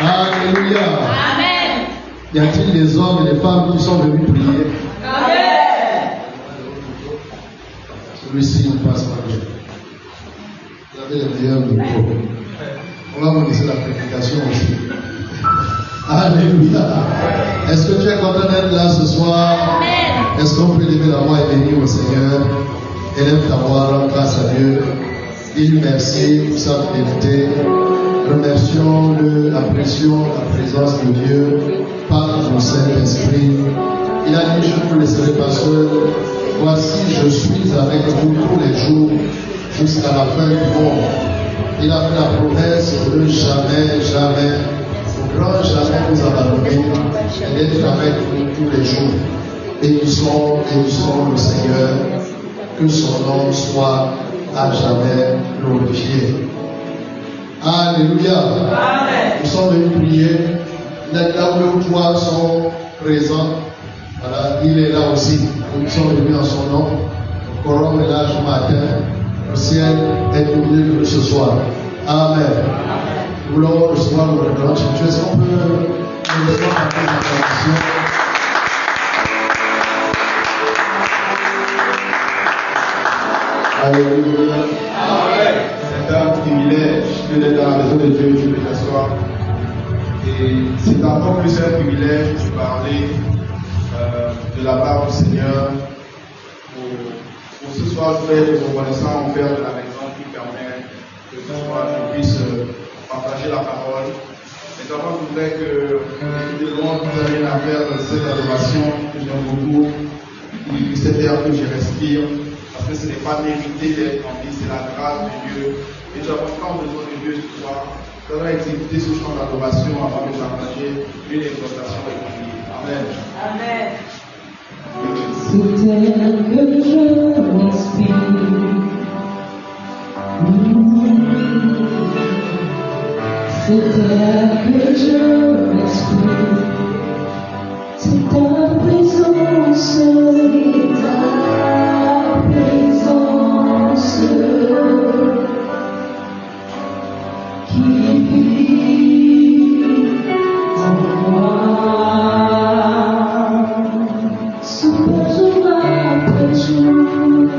Alléluia. Amen. Y a-t-il des hommes et des femmes qui sont venus prier? Amen. Celui-ci ne passe pas bien. Vous avez les meilleurs micros. On va vous laisser la prédication aussi. Alléluia. Est-ce que tu es content d'être là ce soir? Amen. Est-ce qu'on peut lever la voix et bénir au Seigneur? Élève ta voix, rends grâce à Dieu. Dis-lui merci pour sa fidélité. Remercions-le, apprécions la présence de Dieu par son Saint-Esprit. Il a dit, je ne vous laisserai pas seul. Voici, je suis avec vous tous les jours jusqu'à la fin du monde. Il a fait la promesse de ne jamais, jamais, au grand jamais nous abandonner et d'être avec nous tous les jours. Et nous sommes le Seigneur. Que son nom soit à jamais glorifié. Alléluia. Amen. Nous sommes venus prier. Là où les trois sont présents, voilà, il est là aussi. Nous sommes venus en son nom. Le coran est là ce matin. Le ciel est doublé que ce soir. Amen. Nous voulons recevoir le révérend spirituel. Est-ce qu'on peut recevoir un peu d'information? Alléluia. C'est un privilège d'être dans la maison de Dieu, je peux t'asseoir. Et c'est encore plus un privilège de parler de la part du Seigneur. Pour ce soir, je vais être reconnaissant envers de la maison qui permet que ce soir je puisse partager la parole. Mais d'abord, je voudrais que de loin vous avez rien à faire de cette adoration que j'aime beaucoup, de cet air que je respire. Parce que ce n'est pas mérité d'être en vie, c'est la grâce de Dieu. Et nous avons tant besoin de Dieu ce soir. Nous allons exécuter ce chant d'adoration avant de partager une exhortation de prière. Amen. Amen. C'est elle que je respire. C'est elle que je respire. C'est ta présence et ta présence qui vit en moi. Ce jour après jour,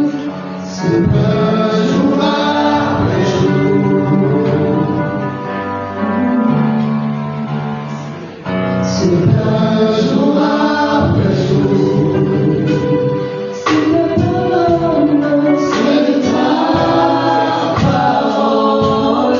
ce jour après jour, ce jour après jour, c'est ta parole, c'est ta parole.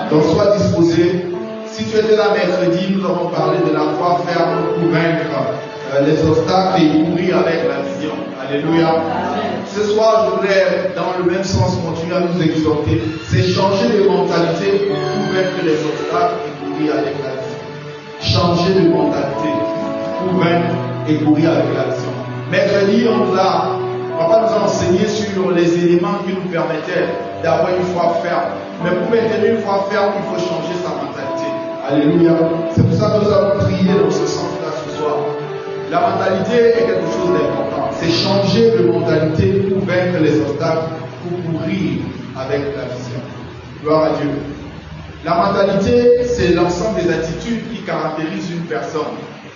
Donc sois disposé. Si tu étais là mercredi, nous avons parlé de la foi ferme pour vaincre les obstacles et courir avec la vision. Alléluia. Ce soir, je voudrais, dans le même sens, continuer à nous exhorter. C'est changer de mentalité pour vaincre les obstacles et courir avec la vision. Changer de mentalité pour vaincre et courir avec la vision. Mercredi, Papa nous a enseigné sur les éléments qui nous permettaient d'avoir une foi ferme. Mais pour maintenir une foi ferme, il faut changer sa mentalité. Alléluia. C'est pour ça que nous avons prié dans ce sens-là ce soir. La mentalité est quelque chose d'important. C'est changer de mentalité pour vaincre les obstacles, pour courir avec la vision. Gloire à Dieu. La mentalité, c'est l'ensemble des attitudes qui caractérisent une personne.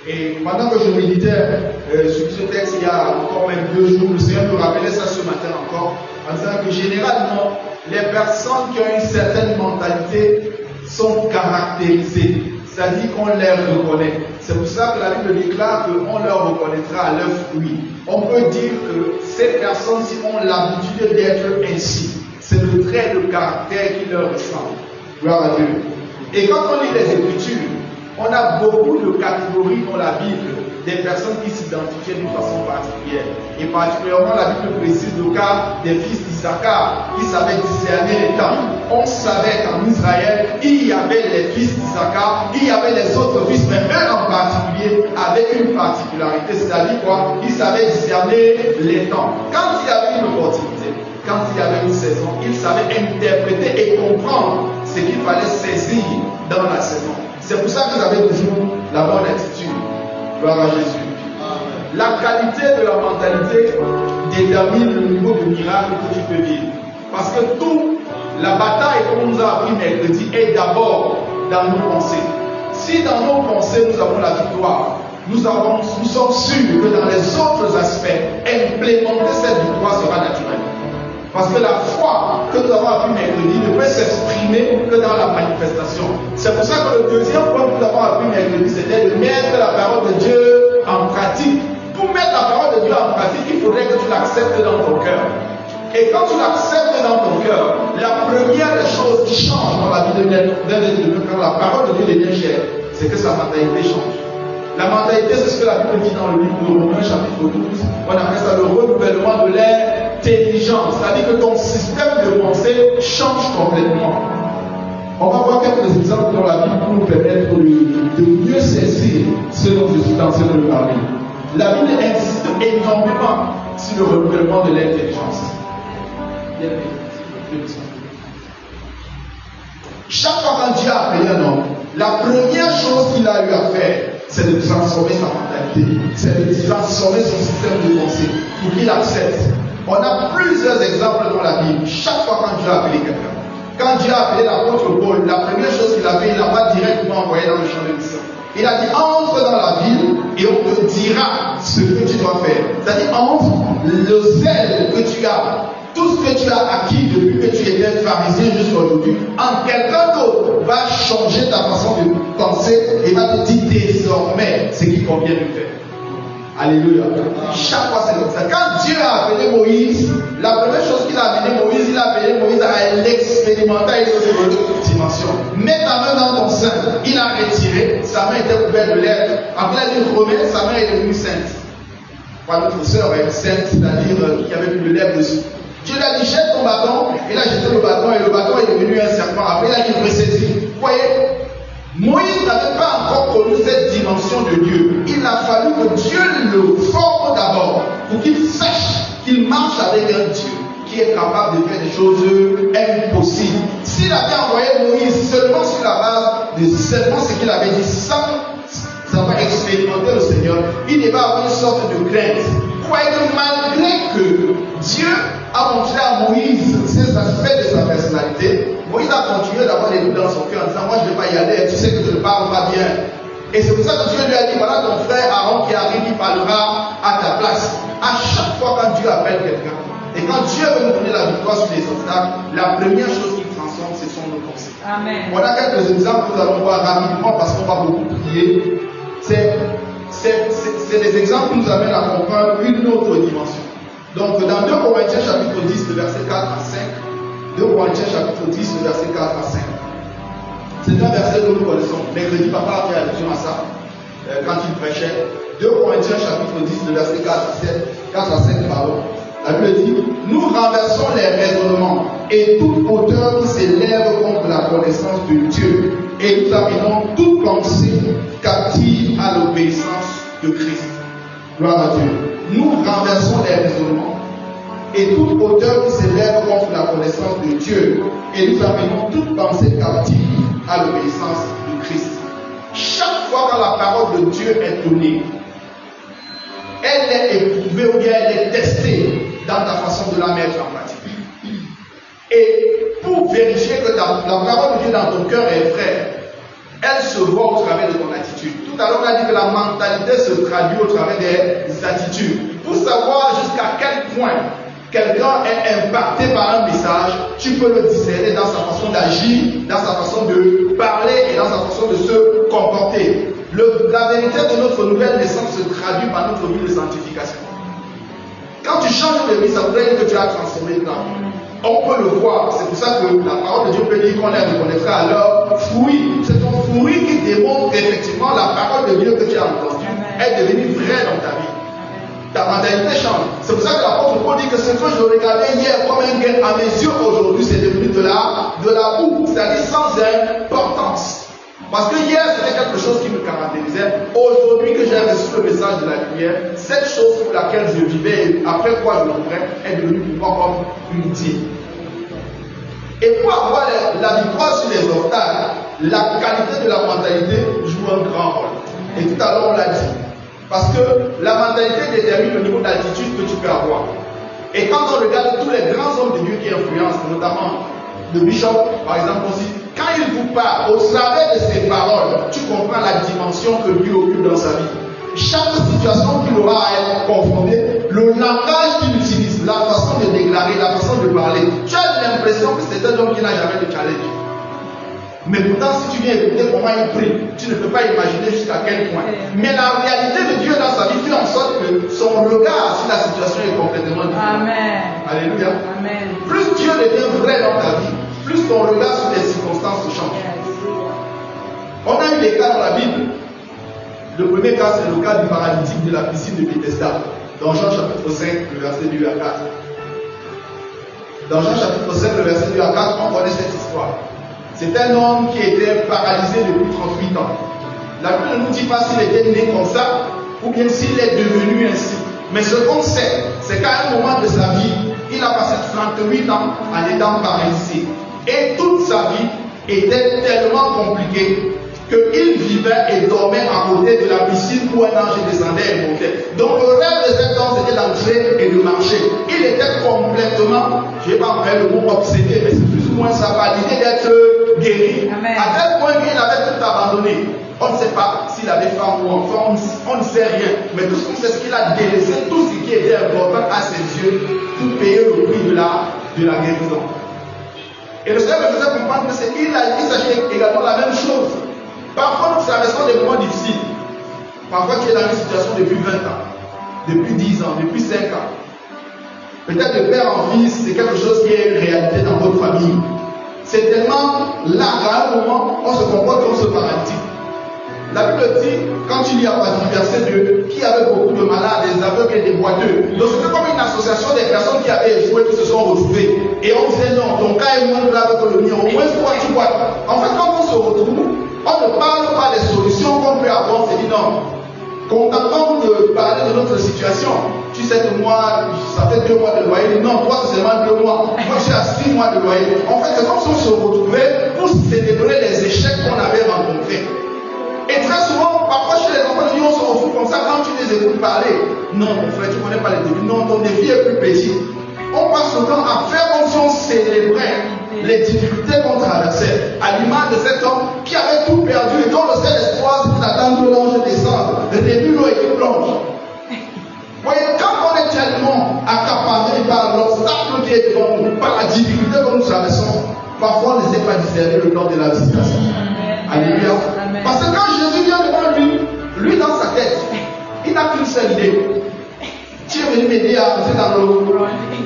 Et pendant que je méditais sur ce texte, il y a encore même 2 jours, le Seigneur me rappelait ça ce matin encore, en disant que généralement, les personnes qui ont une certaine mentalité sont caractérisées. C'est-à-dire qu'on les reconnaît. C'est pour ça que la Bible déclare qu'on leur reconnaîtra à leurs fruits. On peut dire que ces personnes-ci ont l'habitude d'être ainsi. C'est le trait de caractère qui leur ressemble. Gloire à Dieu. Et quand on lit les Écritures, on a beaucoup de catégories dans la Bible des personnes qui s'identifiaient d'une façon particulière. Et particulièrement, la Bible précise le cas des fils d'Issachar qui savaient discerner les temps. On savait qu'en Israël, il y avait les fils d'Issachar, il y avait les autres fils, mais eux en particulier avaient une particularité, c'est-à-dire quoi? Ils savaient discerner les temps. Quand il y avait une opportunité, quand il y avait une saison, ils savaient interpréter et comprendre ce qu'il fallait saisir dans la saison. C'est pour ça qu'ils avaient toujours la bonne attitude. Gloire à Jésus. La qualité de la mentalité détermine le niveau de miracle que tu peux vivre. Parce que toute la bataille, comme on nous a appris mercredi, est d'abord dans nos pensées. Si dans nos pensées nous avons la victoire, nous sommes sûrs que dans les autres aspects, implémenter cette victoire sera naturelle. Parce que la foi que nous avons appris mercredi ne peut s'exprimer que dans la manifestation. C'est pour ça que le deuxième point que nous avons appris mercredi, c'était de mettre la parole de Dieu en pratique. Pour mettre la parole de Dieu en pratique, il faudrait que tu l'acceptes dans ton cœur. Et quand tu l'acceptes dans ton cœur, la première des choses qui change dans la vie d'un être humain, quand la parole de Dieu devient chère, c'est que sa mentalité change. La mentalité, c'est ce que la Bible dit dans le livre de Romains, chapitre 12. On appelle ça le renouvellement de l'intelligence. C'est-à-dire que ton système de pensée change complètement. On va voir quelques exemples dans la Bible pour nous permettre de mieux saisir ce dont je suis en train de parler. La Bible insiste énormément sur le renouvellement de l'intelligence. Chaque fois qu'un Dieu a appelé un homme, la première chose qu'il a eu à faire, c'est de transformer sa mentalité, c'est de transformer son système de pensée pour qu'il accepte. On a plusieurs exemples dans la Bible. Chaque fois quand Dieu a appelé quelqu'un, quand Dieu a appelé l'apôtre Paul, la première chose qu'il a fait, il n'a pas directement envoyé dans le champ de mission. Il a dit entre dans la ville et on te dira ce que tu dois faire. C'est-à-dire entre le zèle que tu as, tout ce que tu as acquis depuis que tu étais pharisien jusqu'à aujourd'hui, en quelqu'un d'autre va changer ta façon de penser et va te dire désormais ce qu'il convient de faire. Alléluia. Chaque fois c'est comme ça. Quand Dieu a appelé Moïse, la première chose qu'il a amené Moïse, il a appelé Moïse à l'expérimenter une autre dimension. Mets ta main dans ton sein. Il a retiré, sa main était couverte de lèvres. Après il remet, sa main est devenue sainte. Notre sœur est sainte, c'est-à-dire qu'il n'y avait plus de lèvres dessus. Dieu lui a dit jette ton bâton, il a jeté le bâton et le bâton est devenu un serpent. Après il a dit ressaisis. Vous voyez, Moïse n'avait pas encore connu cette dimension de Dieu. Il a fallu que Dieu le forme d'abord pour qu'il sache qu'il marche avec un Dieu qui est capable de faire des choses impossibles. S'il avait envoyé Moïse seulement sur la base de seulement ce qu'il avait dit sans avoir expérimenté le Seigneur, il devait avoir une sorte de crainte. Croyez que malgré que Dieu a montré à Moïse ces aspects de sa personnalité, Moïse a continué d'avoir des doutes dans son cœur en disant moi je ne vais pas y aller, tu sais que je ne parle pas bien. Et c'est pour ça que Dieu lui a dit voilà ton frère Aaron qui arrive, il parlera à ta place. À chaque fois quand Dieu appelle quelqu'un, et quand Dieu veut nous donner la victoire sur les obstacles, la première chose qu'il transforme, ce sont nos pensées. Amen. On a quelques exemples que nous allons voir rapidement parce qu'on va beaucoup prier. C'est des exemples qui nous amènent à comprendre une autre dimension. Donc dans 2 Corinthiens chapitre 10, le verset 4 à 5, 2 Corinthiens chapitre 10, le verset 4 à 5. C'est un verset que nous connaissons. Mercredi, papa a fait allusion à ça quand il prêchait. 2 Corinthiens chapitre 10, le verset 4 à 5, pardon. La Bible dit, nous renversons les raisonnements et toute hauteur qui s'élève contre la connaissance de Dieu et nous amenons toute pensée captive à l'obéissance de Christ. Gloire à Dieu. Nous renversons les raisonnements et toute hauteur qui s'élève contre la connaissance de Dieu et nous amenons toute pensée captive à l'obéissance de Christ. Chaque fois que la parole de Dieu est donnée, elle est éprouvée ou bien elle est testée dans ta façon de la mettre en pratique. Et pour vérifier que la parole de Dieu dans ton cœur est vraie, elle se voit au travers de ton attitude. Tout à l'heure, on a dit que la mentalité se traduit au travers des attitudes. Pour savoir jusqu'à quel point quelqu'un est impacté par un message, tu peux le discerner dans sa façon d'agir, dans sa façon de parler et dans sa façon de se comporter. La vérité de notre nouvelle naissance se traduit par notre vie de sanctification. Quand tu changes de vie, ça voudrait dire que tu as transformé ta vie. On peut le voir. C'est pour ça que la parole de Dieu peut dire qu'on les reconnaîtra à leur fruit. C'est ton fruit qui démontre qu'effectivement la parole de Dieu que tu as entendue est devenue vraie dans ta vie. Ta mentalité change. C'est pour ça que l'apôtre Paul dit que ce que je regardais hier comme un gain à mes yeux aujourd'hui, c'est devenu de la boue, c'est-à-dire sans importance. Parce que hier c'était quelque chose qui me caractérisait. Aujourd'hui que j'ai reçu le message de la lumière, cette chose pour laquelle je vivais et après quoi je mourais est devenue pour moi comme une dîme. Et pour avoir la victoire sur les obstacles, la qualité de la mentalité joue un grand rôle. Et tout à l'heure on l'a dit. Parce que la mentalité détermine le niveau d'altitude que tu peux avoir. Et quand on regarde tous les grands hommes de Dieu qui influencent, notamment le bishop, par exemple aussi, quand il vous parle, au travers de ses paroles, tu comprends la dimension que lui occupe dans sa vie. Chaque situation qu'il aura à être confronté, le langage qu'il utilise, la façon de déclarer, la façon de parler, tu as l'impression que c'est un homme qui n'a jamais de challenge. Mais pourtant, si tu viens écouter comment il prie, tu ne peux pas imaginer jusqu'à quel point. Mais la réalité de Dieu dans sa vie fait en sorte que son regard sur la situation est complètement différent. Amen. Alléluia. Amen. Plus Dieu devient vrai dans ta vie, plus ton regard sur les circonstances change. On a eu des cas dans la Bible. Le premier cas, c'est le cas du paralytique de la piscine de Bethesda. Dans Jean chapitre 5, le verset 2 à 4. Dans Jean chapitre 5, le verset 2 à 4, on connaît cette histoire. C'est un homme qui était paralysé depuis 38 ans. La Bible ne nous dit pas s'il était né comme ça ou bien s'il est devenu ainsi. Mais ce qu'on sait, c'est qu'à un moment de sa vie, il a passé 38 ans en étant paralysé. Et toute sa vie était tellement compliquée qu'il vivait et dormait à côté de la piscine où un ange descendait et montait. Donc le rêve de cet homme, c'était d'entrer et de marcher. Il était complètement, je ne vais pas employer le mot obsédé, mais c'est plus ou moins ça, par l'idée d'être guéri. Amen. À tel point qu'il avait tout abandonné. On ne sait pas s'il avait femme ou enfant, on ne sait rien. Mais tout ce qu'on sait, c'est qu'il a délaissé tout ce qui était important à ses yeux pour payer le prix de la guérison. Et le Seigneur me faisait comprendre qu'il s'agit également de la même chose. Parfois, nous traversons des moments difficiles. Parfois, tu es dans une situation depuis 20 ans, depuis 10 ans, depuis 5 ans. Peut-être de père en fils, c'est quelque chose qui est une réalité dans votre famille. C'est tellement là qu'à un moment, on se comporte comme ce paralytique. La Bible dit, quand tu lis à partir du verset 2, qu'il y avait beaucoup de malades, des aveugles et des boiteux. Donc c'était comme une association des personnes qui avaient échoué, qui se sont retrouvées. Et on disait non, ton cas est moins grave que le mien, au moins toi tu bois. En fait, quand on se retrouve, on ne parle pas des solutions qu'on peut avoir, on se dit non. Quand on t'entend parler de notre situation, tu sais que moi, ça fait 2 mois de loyer. Non, toi, c'est seulement 2 mois. Moi, j'ai à 6 mois de loyer. En fait, c'est comme si on se retrouvait pour célébrer les échecs qu'on avait rencontrés. Et très souvent, parfois chez les enfants, on se retrouve comme ça quand tu les écoutes parler. Non, mon frère, tu ne connais pas les défis. Non, ton défi est plus petit. On passe le temps à faire comme si on célébrait les difficultés qu'on traversait. À l'image de cet homme qui avait tout perdu et dont le seul espoir, c'est d'attendre que l'ange descende. Le début, l'eau et qui plonge. Vous voyez, quand on est tellement accaparé par l'obstacle qui est devant nous, par la difficulté que nous traversons, parfois on ne sait pas discerner le temps de la visitation. Alléluia. Parce que quand Jésus vient devant lui dans sa tête, il n'a qu'une seule idée. Tu es venu m'aider à entrer dans le...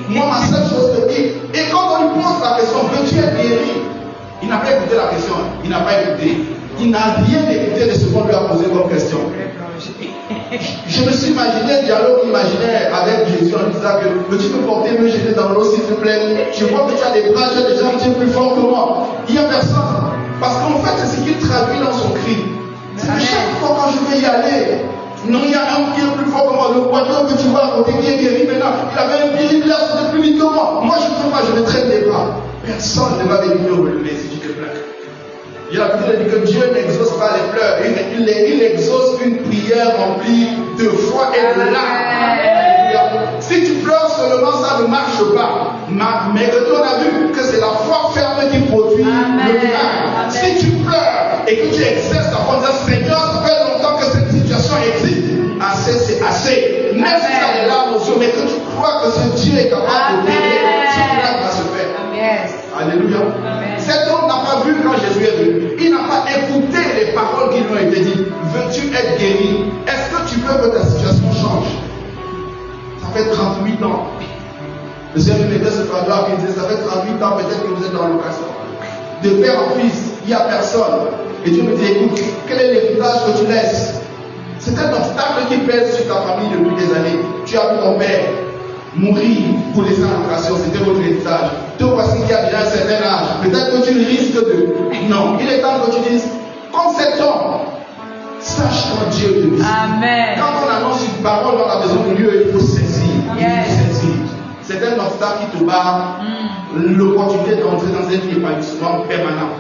Moi, ma seule chose de dire. Et quand on lui pose la question, veux-tu être guéri? Il n'a pas écouté la question. Il n'a pas écouté. Il n'a rien écouté de ce qu'on lui a posé comme question. Je me suis imaginé un dialogue imaginaire avec Jésus en lui disant que tu peux porter me jeter dans l'eau s'il te plaît. Je vois que tu as des bras, tu as des jambes, tu es plus fort que moi. Il n'y a personne. Parce qu'en fait, c'est ce qu'il traduit dans son cri. C'est que chaque fois quand je vais y aller, non, il y a un qui est plus fort que moi. Le poignard que tu vois à côté qui est guéri maintenant, il avait un pied, il a sauté plus vite que moi. Moi, je ne peux pas, je me traîne les bras. Personne ne va venir me relever si tu te plains. Il a dit que Dieu n'exauce pas les pleurs. Il exauce une prière remplie de foi et de larmes. Si tu pleures seulement, ça ne marche pas. Mais que on a vu que c'est la foi ferme qui produit le miracle. Si tu pleures et que tu exerces ta foi, Seigneur, ça fait longtemps que cette situation existe. Assez, c'est assez. Même si tu as des larmes aux yeux, mais que tu crois que ce Dieu est capable de guérir, ce miracle va se faire. Alléluia. Cet homme n'a pas vu quand Jésus est venu. Il n'a pas écouté les paroles qui lui ont été dites. Veux-tu être guéri? Est-ce que tu veux que ta situation change? Ça fait 38 ans. Le Seigneur lui mettait ce fardeau qui disait, ça fait 38 ans peut-être que vous êtes dans l'occasion. De père en fils, il n'y a personne. Et Dieu me dit, écoute, quel est l'héritage que tu laisses? C'est un obstacle qui pèse sur ta famille depuis des années. Tu as vu ton père mourir pour laisser en location, c'était votre héritage. Toi, parce qu'il y a déjà un certain âge, peut-être que tu risques de. Non, il est temps que tu dises, comme cet homme, sache quand Dieu te visite. Amen. Quand on annonce une parole dans la maison de Dieu, il faut saisir. C'est un obstacle qui te barre l'opportunité d'entrer dans un épanouissement permanent.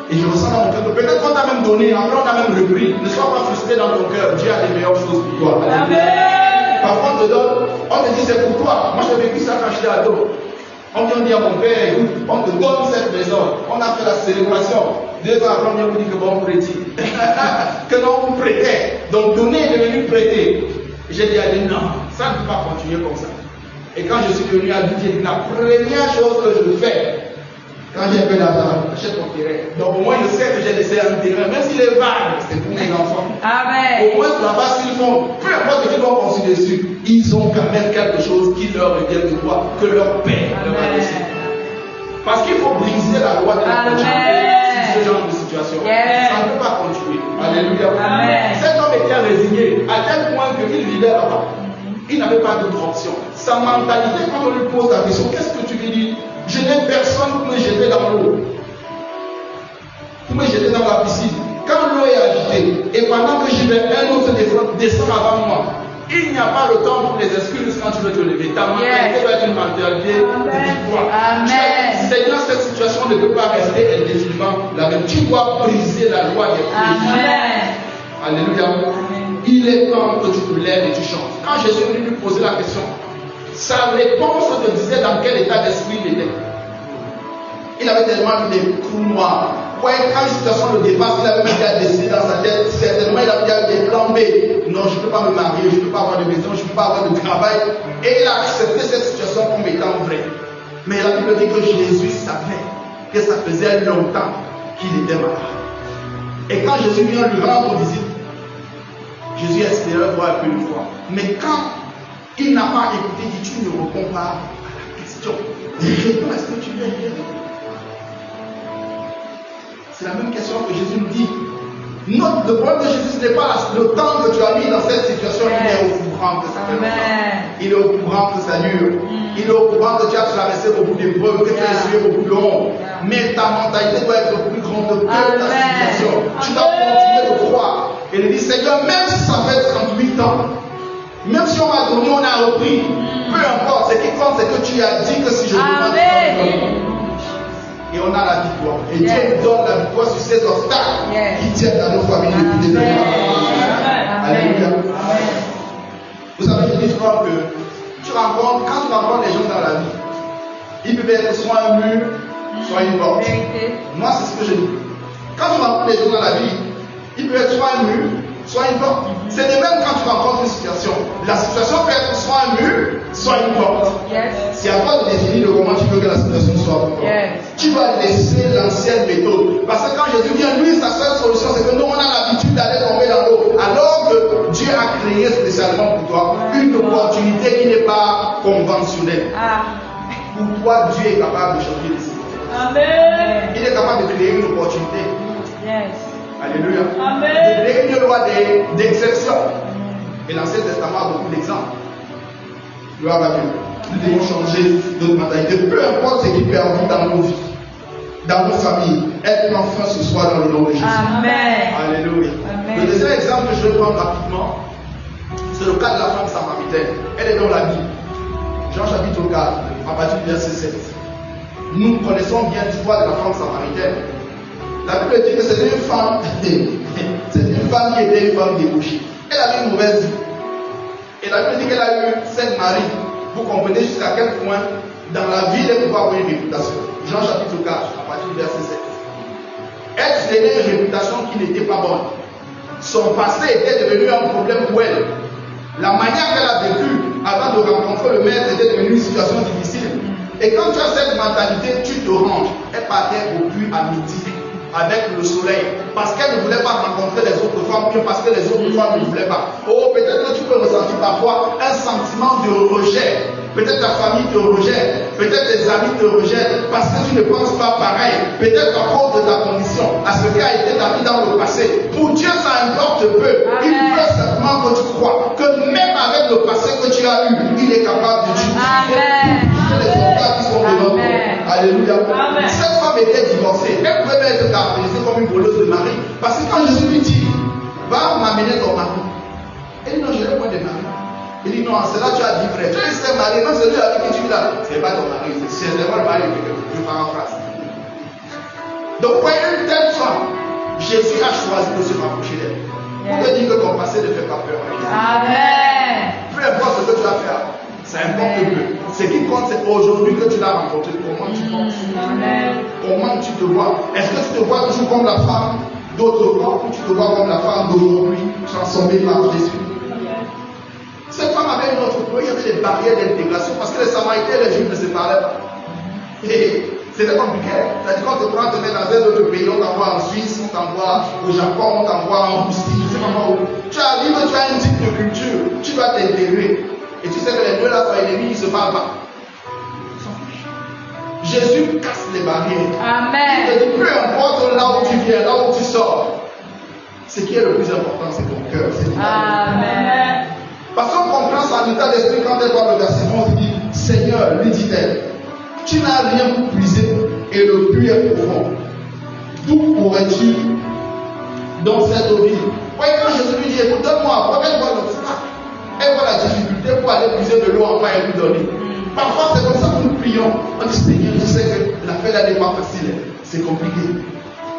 Et je ressens dans mon cœur que peut-être qu'on t'a même donné, après on a même repris. Ne sois pas frustré dans ton cœur. Dieu a les meilleures choses pour toi. Amen. Parfois on te donne, on te dit c'est pour toi. Moi j'ai vécu ça quand j'étais ado. On vient dire à mon père, écoute, on te donne cette maison. On a fait la célébration. 2 ans après, on vient vous dire que bon, prêtez. Que non, vous prêtez. Donc donner est devenu prêter. J'ai dit à lui, non, ça ne peut pas continuer comme ça. Et quand je suis devenu adulte, j'ai dit, la première chose que je fais, quand j'ai un peu d'argent, j'achète mon terrain. Donc au moins je sais que j'ai laissé un terrain, même s'il est vague, c'est pour mes enfants. Amen. Au moins là-bas, s'ils font, peu importe ce qu'ils vont construire dessus, ils ont quand même quelque chose qui leur revient de toi, que leur père leur a laissé. Parce qu'il faut briser la loi de la continuité sur ce genre de situation. Ça ne peut pas continuer. Alléluia. Amen. Cet homme était résigné à tel point qu'il vivait là-bas. Il n'avait pas d'autre option. Sa mentalité, quand on lui pose la question, qu'est-ce que tu lui dis? Je n'ai personne pour me jeter dans l'eau. Pour me jeter dans la piscine. Quand l'eau est agitée, et pendant que j'y vais, un autre descend avant moi. Il n'y a pas le temps pour les excuses quand tu veux te lever. Ta mentalité doit être une mentalité de victoire. Seigneur, cette situation ne peut pas rester indéfiniment la même. Tu dois briser la loi des préjugés. Alléluia. Il est temps que tu te lèves et tu chantes. Quand Jésus est venu lui poser la question, sa réponse te disait dans quel état d'esprit il était. Il avait tellement eu des trous noirs. Ouais, quand une situation le dépasse, il avait déjà décidé dans sa tête, certainement il avait déjà des plans B. Non, je ne peux pas me marier, je ne peux pas avoir de maison, je ne peux pas avoir de travail. Et il a accepté cette situation comme étant vraie. Mais la Bible dit que Jésus savait que ça faisait longtemps qu'il était malade. Et quand Jésus vient lui rendre visite, Jésus espérait voir un peu une fois. Mais quand il n'a pas écouté, il dit, tu ne réponds pas à la question. Réponds à ce que tu veux dire. C'est la même question que Jésus nous dit. Le problème de Jésus, ce n'est pas le temps que tu as mis dans cette situation. Il est au courant que ça fait longtemps. Il est au courant que ça dure. Il est au courant que tu as traversé beaucoup d'épreuves, que tu as essuyé beaucoup de honte. Mais ta mentalité doit être plus grande que ta situation. Tu dois continuer de croire. Et il dit, Seigneur, même si ça fait 38 ans, même si on m'a donné, on a repris, peu importe, ce qui compte, c'est que tu as dit que si je demande, et on a la victoire. Et Dieu nous donne la victoire sur ces obstacles qui tiennent à nos familles depuis des années. Alléluia. Vous savez, je dis souvent que quand tu rencontres les gens dans la vie, ils peuvent être soit un mur, soit une porte. Moi, c'est ce que je dis. Quand tu rencontres les gens dans la vie, ils peuvent être soit un mur, soit une porte. C'est de même quand tu rencontres une situation. La situation peut être soit un mur, soit une porte. C'est à toi de définir comment tu veux que la situation soit pour toi. Tu vas laisser l'ancienne méthode. Parce que quand Jésus vient, lui, sa seule solution, c'est que nous, on a l'habitude d'aller tomber dans l'eau. Alors que Dieu a créé spécialement pour toi une opportunité qui n'est pas conventionnelle. Pour toi, Dieu est capable de changer les situations. Amen. Il est capable de créer une opportunité. Yes. Alléluia. Amen. De créer une loi d'exception. Et l'Ancien Testament a beaucoup d'exemples. Gloire à Dieu. Nous devons changer notre mentalité. Peu importe ce qui perdure dans nos vies, dans nos familles, être enfin ce soir dans le nom de Jésus. Amen. Alléluia. Amen. Le deuxième exemple que je vais prendre rapidement, c'est le cas de la femme samaritaine. Elle est dans la Bible. Jean chapitre 4, à partir du verset 7. Nous connaissons bien l'histoire de la femme samaritaine. La Bible dit que c'était une femme, c'est une femme qui était une femme débauchée. Elle avait une mauvaise vie. Et la Bible dit qu'elle a eu 5 maris. Vous comprenez jusqu'à quel point dans la vie elle pouvait avoir une réputation. Jean chapitre 4, à partir du verset 7. Elle tenait une réputation qui n'était pas bonne. Son passé était devenu un problème pour elle. La manière qu'elle a vécu avant de rencontrer le maître était devenue une situation difficile. Et quand tu as cette mentalité, tu te ranges. Elle partait au puits à midi avec le soleil. Parce qu'elle ne voulait pas rencontrer les autres femmes, bien parce que les autres femmes ne voulaient pas. Oh, peut-être que tu peux ressentir parfois un sentiment de rejet. Peut-être ta famille te rejette, peut-être tes amis te rejettent parce que tu ne penses pas pareil, peut-être à cause de ta condition, à ce qui a été ta vie dans le passé. Pour Dieu, ça importe peu. Il veut simplement que tu crois que même avec le passé que tu as eu, il est capable de justifier les soldats qui sont devant toi. Alléluia. Amen. Cette femme était divorcée. Elle pouvait même être caractérisée comme une voleuse de mari. Parce que quand Jésus lui dit, va m'amener ton mari, elle dit non, je n'ai point de mari. Il dit non, c'est là que tu as dit frère. Tu as dit c'est marié, non, celui avec qui tu vis là. Ce n'est pas ton mari, c'est vraiment le mari que je paraphrase. Donc, voyez une telle femme, Jésus a choisi de se rapprocher d'elle. Pour te dire que ton passé ne fait pas peur. Amen. Peu importe ce que tu as fait avant, ça importe peu. Ce qui compte, c'est aujourd'hui que tu l'as rencontré. Comment tu penses? Amen. Comment tu te vois? Est-ce que tu te vois toujours comme la femme d'autrefois ou tu te vois comme la femme d'aujourd'hui, transformée par Jésus? Cette femme avait une autre problème, il y avait des barrières d'intégration parce que les Samaritains et les Juifs ne se parlaient pas. Et c'était compliqué. C'est-à-dire quand tu prends, te mets dans un autre pays, on t'envoie en Suisse, on t'envoie au Japon, on t'envoie en Russie, je sais pas où. Tu arrives, tu as un type de culture, tu dois t'intégrer. Et tu sais que les deux là sont ennemis, ils ne se parlent pas. Jésus casse les barrières. Amen. Il te dit, peu importe là où tu viens, là où tu sors, ce qui est le plus important, c'est ton cœur. Amen. Parce qu'on comprend son état d'esprit quand elle voit le verset 11, il dit, Seigneur, lui dit-elle, tu n'as rien pour puiser et le puits est profond. D'où pourrais-tu dans cette eau vive? Voyez, quand Jésus lui dit, écoute, donne-moi, elle voit le flac. Elle voit la difficulté pour aller puiser de l'eau en bas et lui donner. Parfois, c'est comme ça que nous prions. On dit, Seigneur, je sais que la fête n'est pas facile, c'est compliqué.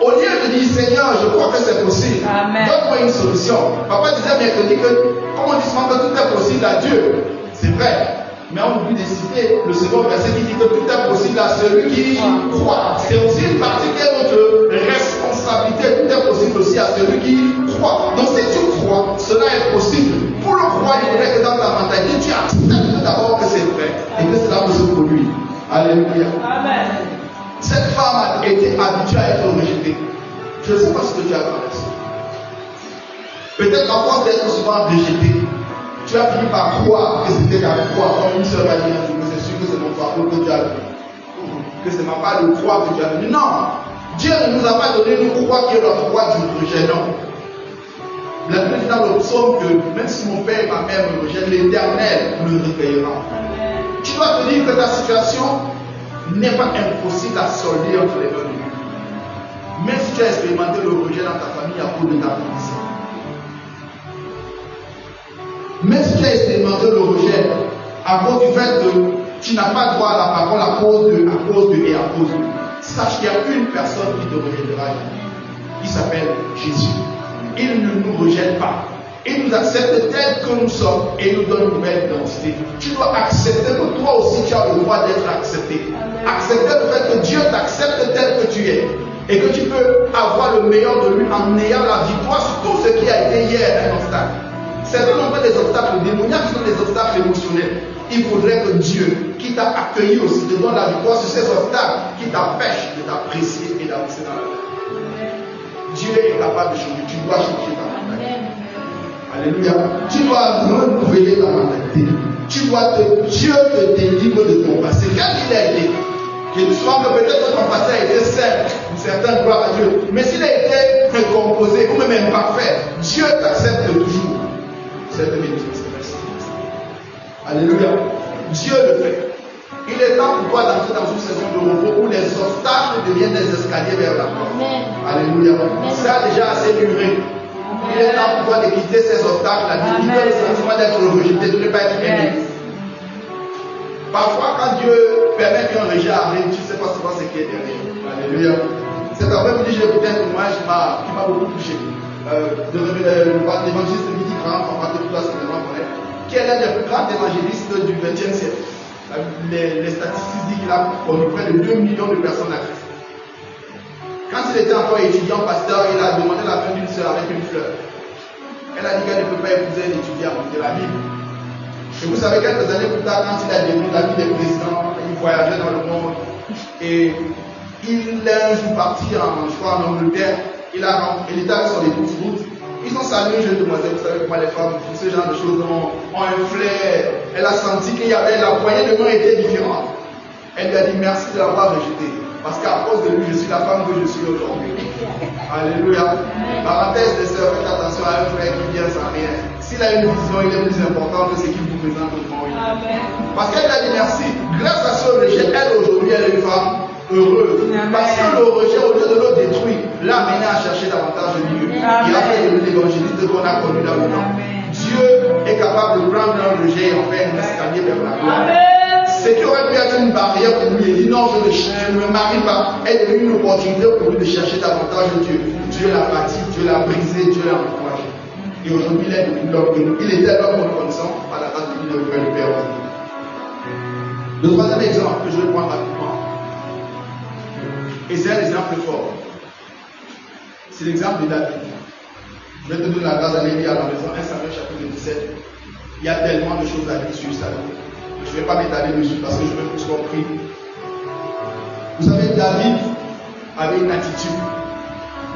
Au lieu de dire, Seigneur, je crois que c'est possible, donne-moi une solution. Papa disait mercredi que, comme on dit souvent que tout est possible à Dieu, c'est vrai. Mais on oublie de citer le second verset qui dit que tout est possible à celui qui croit. C'est aussi une partie qui est notre responsabilité. Tout est possible aussi à celui qui croit. Donc si tu crois, cela est possible. Pour le croire, il faudrait que dans ta mentalité, tu acceptes d'abord que c'est vrai et que cela peut se produire. Alléluia. Amen. Cette femme a été habituée à être rejetée. Je ne sais pas ce que tu as traversé. Peut-être à force d'être souvent rejeté, tu as fini par croire que c'était la croix. Comme une sœur m'a dit un jour, c'est sûr que c'est mon fardeau que tu as vu. Que ce n'est pas le croix que tu as vu. Non. Dieu ne nous a pas donné une croix qui est la croix du rejet. Non. La Bible dit dans le psaume que même si mon père et ma mère me rejettent, l'Éternel me recueillera. Tu dois te dire que ta situation n'est pas impossible à solder entre les mains de Dieu. Même si tu as expérimenté le rejet dans ta famille à cause de ta condition. Même si tu as expérimenté le rejet à cause du fait que tu n'as pas droit à la parole à cause de et à cause de, sache qu'il y a une personne qui te rejettera. Il s'appelle Jésus. Il ne nous rejette pas. Il nous accepte tel que nous sommes et il nous donne une nouvelle identité. Tu dois accepter que toi aussi tu as le droit d'être accepté. Accepter le fait que Dieu t'accepte tel que tu es et que tu peux avoir le meilleur de lui en ayant la victoire sur tout ce qui a été hier un obstacle. Certains ont fait des obstacles démoniaques qui sont des obstacles émotionnels. Il faudrait que Dieu, qui t'a accueilli aussi, te donne la victoire sur ces obstacles qui t'empêchent de t'apprécier et d'avancer dans la vie. Dieu est capable de changer. Tu dois changer ta mentalité. Alléluia. Tu dois renouveler ta mentalité. Dieu te délivre de ton passé. Quel qu'il a été, Je dis souvent que peut-être ton passé a été simple, pour certains, gloire à Dieu. Mais s'il a été recomposé ou même imparfait, Dieu t'accepte toujours. Cette bénédiction. Alléluia. Dieu le fait. Il est temps pour toi d'entrer dans une saison de repos où les obstacles deviennent des escaliers vers la gloire. Alléluia. Ça a déjà assez duré. Il est temps pour toi de quitter ces obstacles-là, de quitter le sentiment d'être rejeté, de ne pas être aimé. Parfois, quand Dieu permet qu'un rejet arrive, tu ne sais pas souvent ce qui est derrière. Alléluia. C'est après-midi, j'ai écouté un témoignage qui m'a beaucoup touché. L'évangéliste Billy Graham, en partie de toi, certainement connaît, qui est l'un des plus grands évangélistes du XXe siècle. Les statistiques disent qu'il a connu près de 2 millions de personnes à Christ. Quand il était encore étudiant pasteur, il a demandé la main d'une sœur avec une fleur. Elle a dit qu'elle ne peut pas épouser un étudiant de la Bible. Et vous savez, quelques années plus tard, quand il a devenu l'ami des présidents, il voyageait dans le monde. Et il est un jour parti en Angleterre. Il était avec son épouse Ruth. Ils ont salué une jeune demoiselle. Vous savez comment les femmes, pour ce genre de choses, ont un flair. Elle a senti qu'il y avait la poignée de main était différente. Elle lui a dit merci de l'avoir rejeté. Parce qu'à cause de lui, je suis la femme que je suis aujourd'hui. Alléluia. Parenthèse de sœurs, faites attention à un frère qui vient sans rien. S'il a une vision, il est plus important que ce qu'il vous présente devant lui. Parce qu'elle a dit merci. Grâce à ce rejet, elle aujourd'hui, elle est une femme heureuse. Parce que le rejet, au lieu de le détruire, l'a amené à chercher davantage de Dieu. Il a fait de l'évangéliste qu'on a connu dans le temps. Dieu est capable de prendre un rejet et en faire un escalier vers la gloire. Ce qui aurait pu être une barrière pour lui, il dit non, je ne me marie pas, est devenu une opportunité pour lui de chercher davantage de Dieu. Dieu l'a bâti, Dieu l'a brisé, Dieu l'a encouragé. Et aujourd'hui, il est devenu l'homme que nous. Il était l'homme que nous connaissons par la grâce de Dieu de le Père. Le troisième exemple que je vais prendre rapidement, et c'est un exemple fort, c'est l'exemple de David. Je vais te donner la grâce d'aller lire à la maison 1 Samuel chapitre 17. Il y a tellement de choses à dire sur ça. Je ne vais pas m'étaler dessus parce que je veux plus compris. Vous savez, David avait une attitude.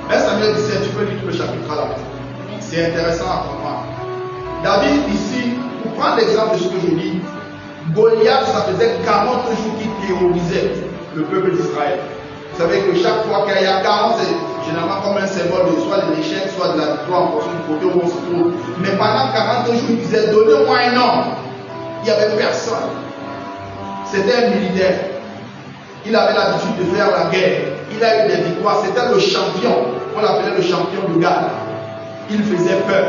1 Samuel 17, tu peux lire tout le chapitre à la maison. C'est intéressant à comprendre. David, ici, pour prendre l'exemple de ce que je dis, Goliath, ça faisait 40 jours qu'il terrorisait le peuple d'Israël. Vous savez que chaque fois qu'il y a 40, c'est généralement comme un symbole de soit de l'échec, soit de la victoire en fonction du côté où on se trouve. Mais pendant 40 jours, il disait donnez-moi un homme. Il n'y avait personne. C'était un militaire. Il avait l'habitude de faire la guerre. Il a eu des victoires. C'était le champion. On l'appelait le champion de Galles. Il faisait peur.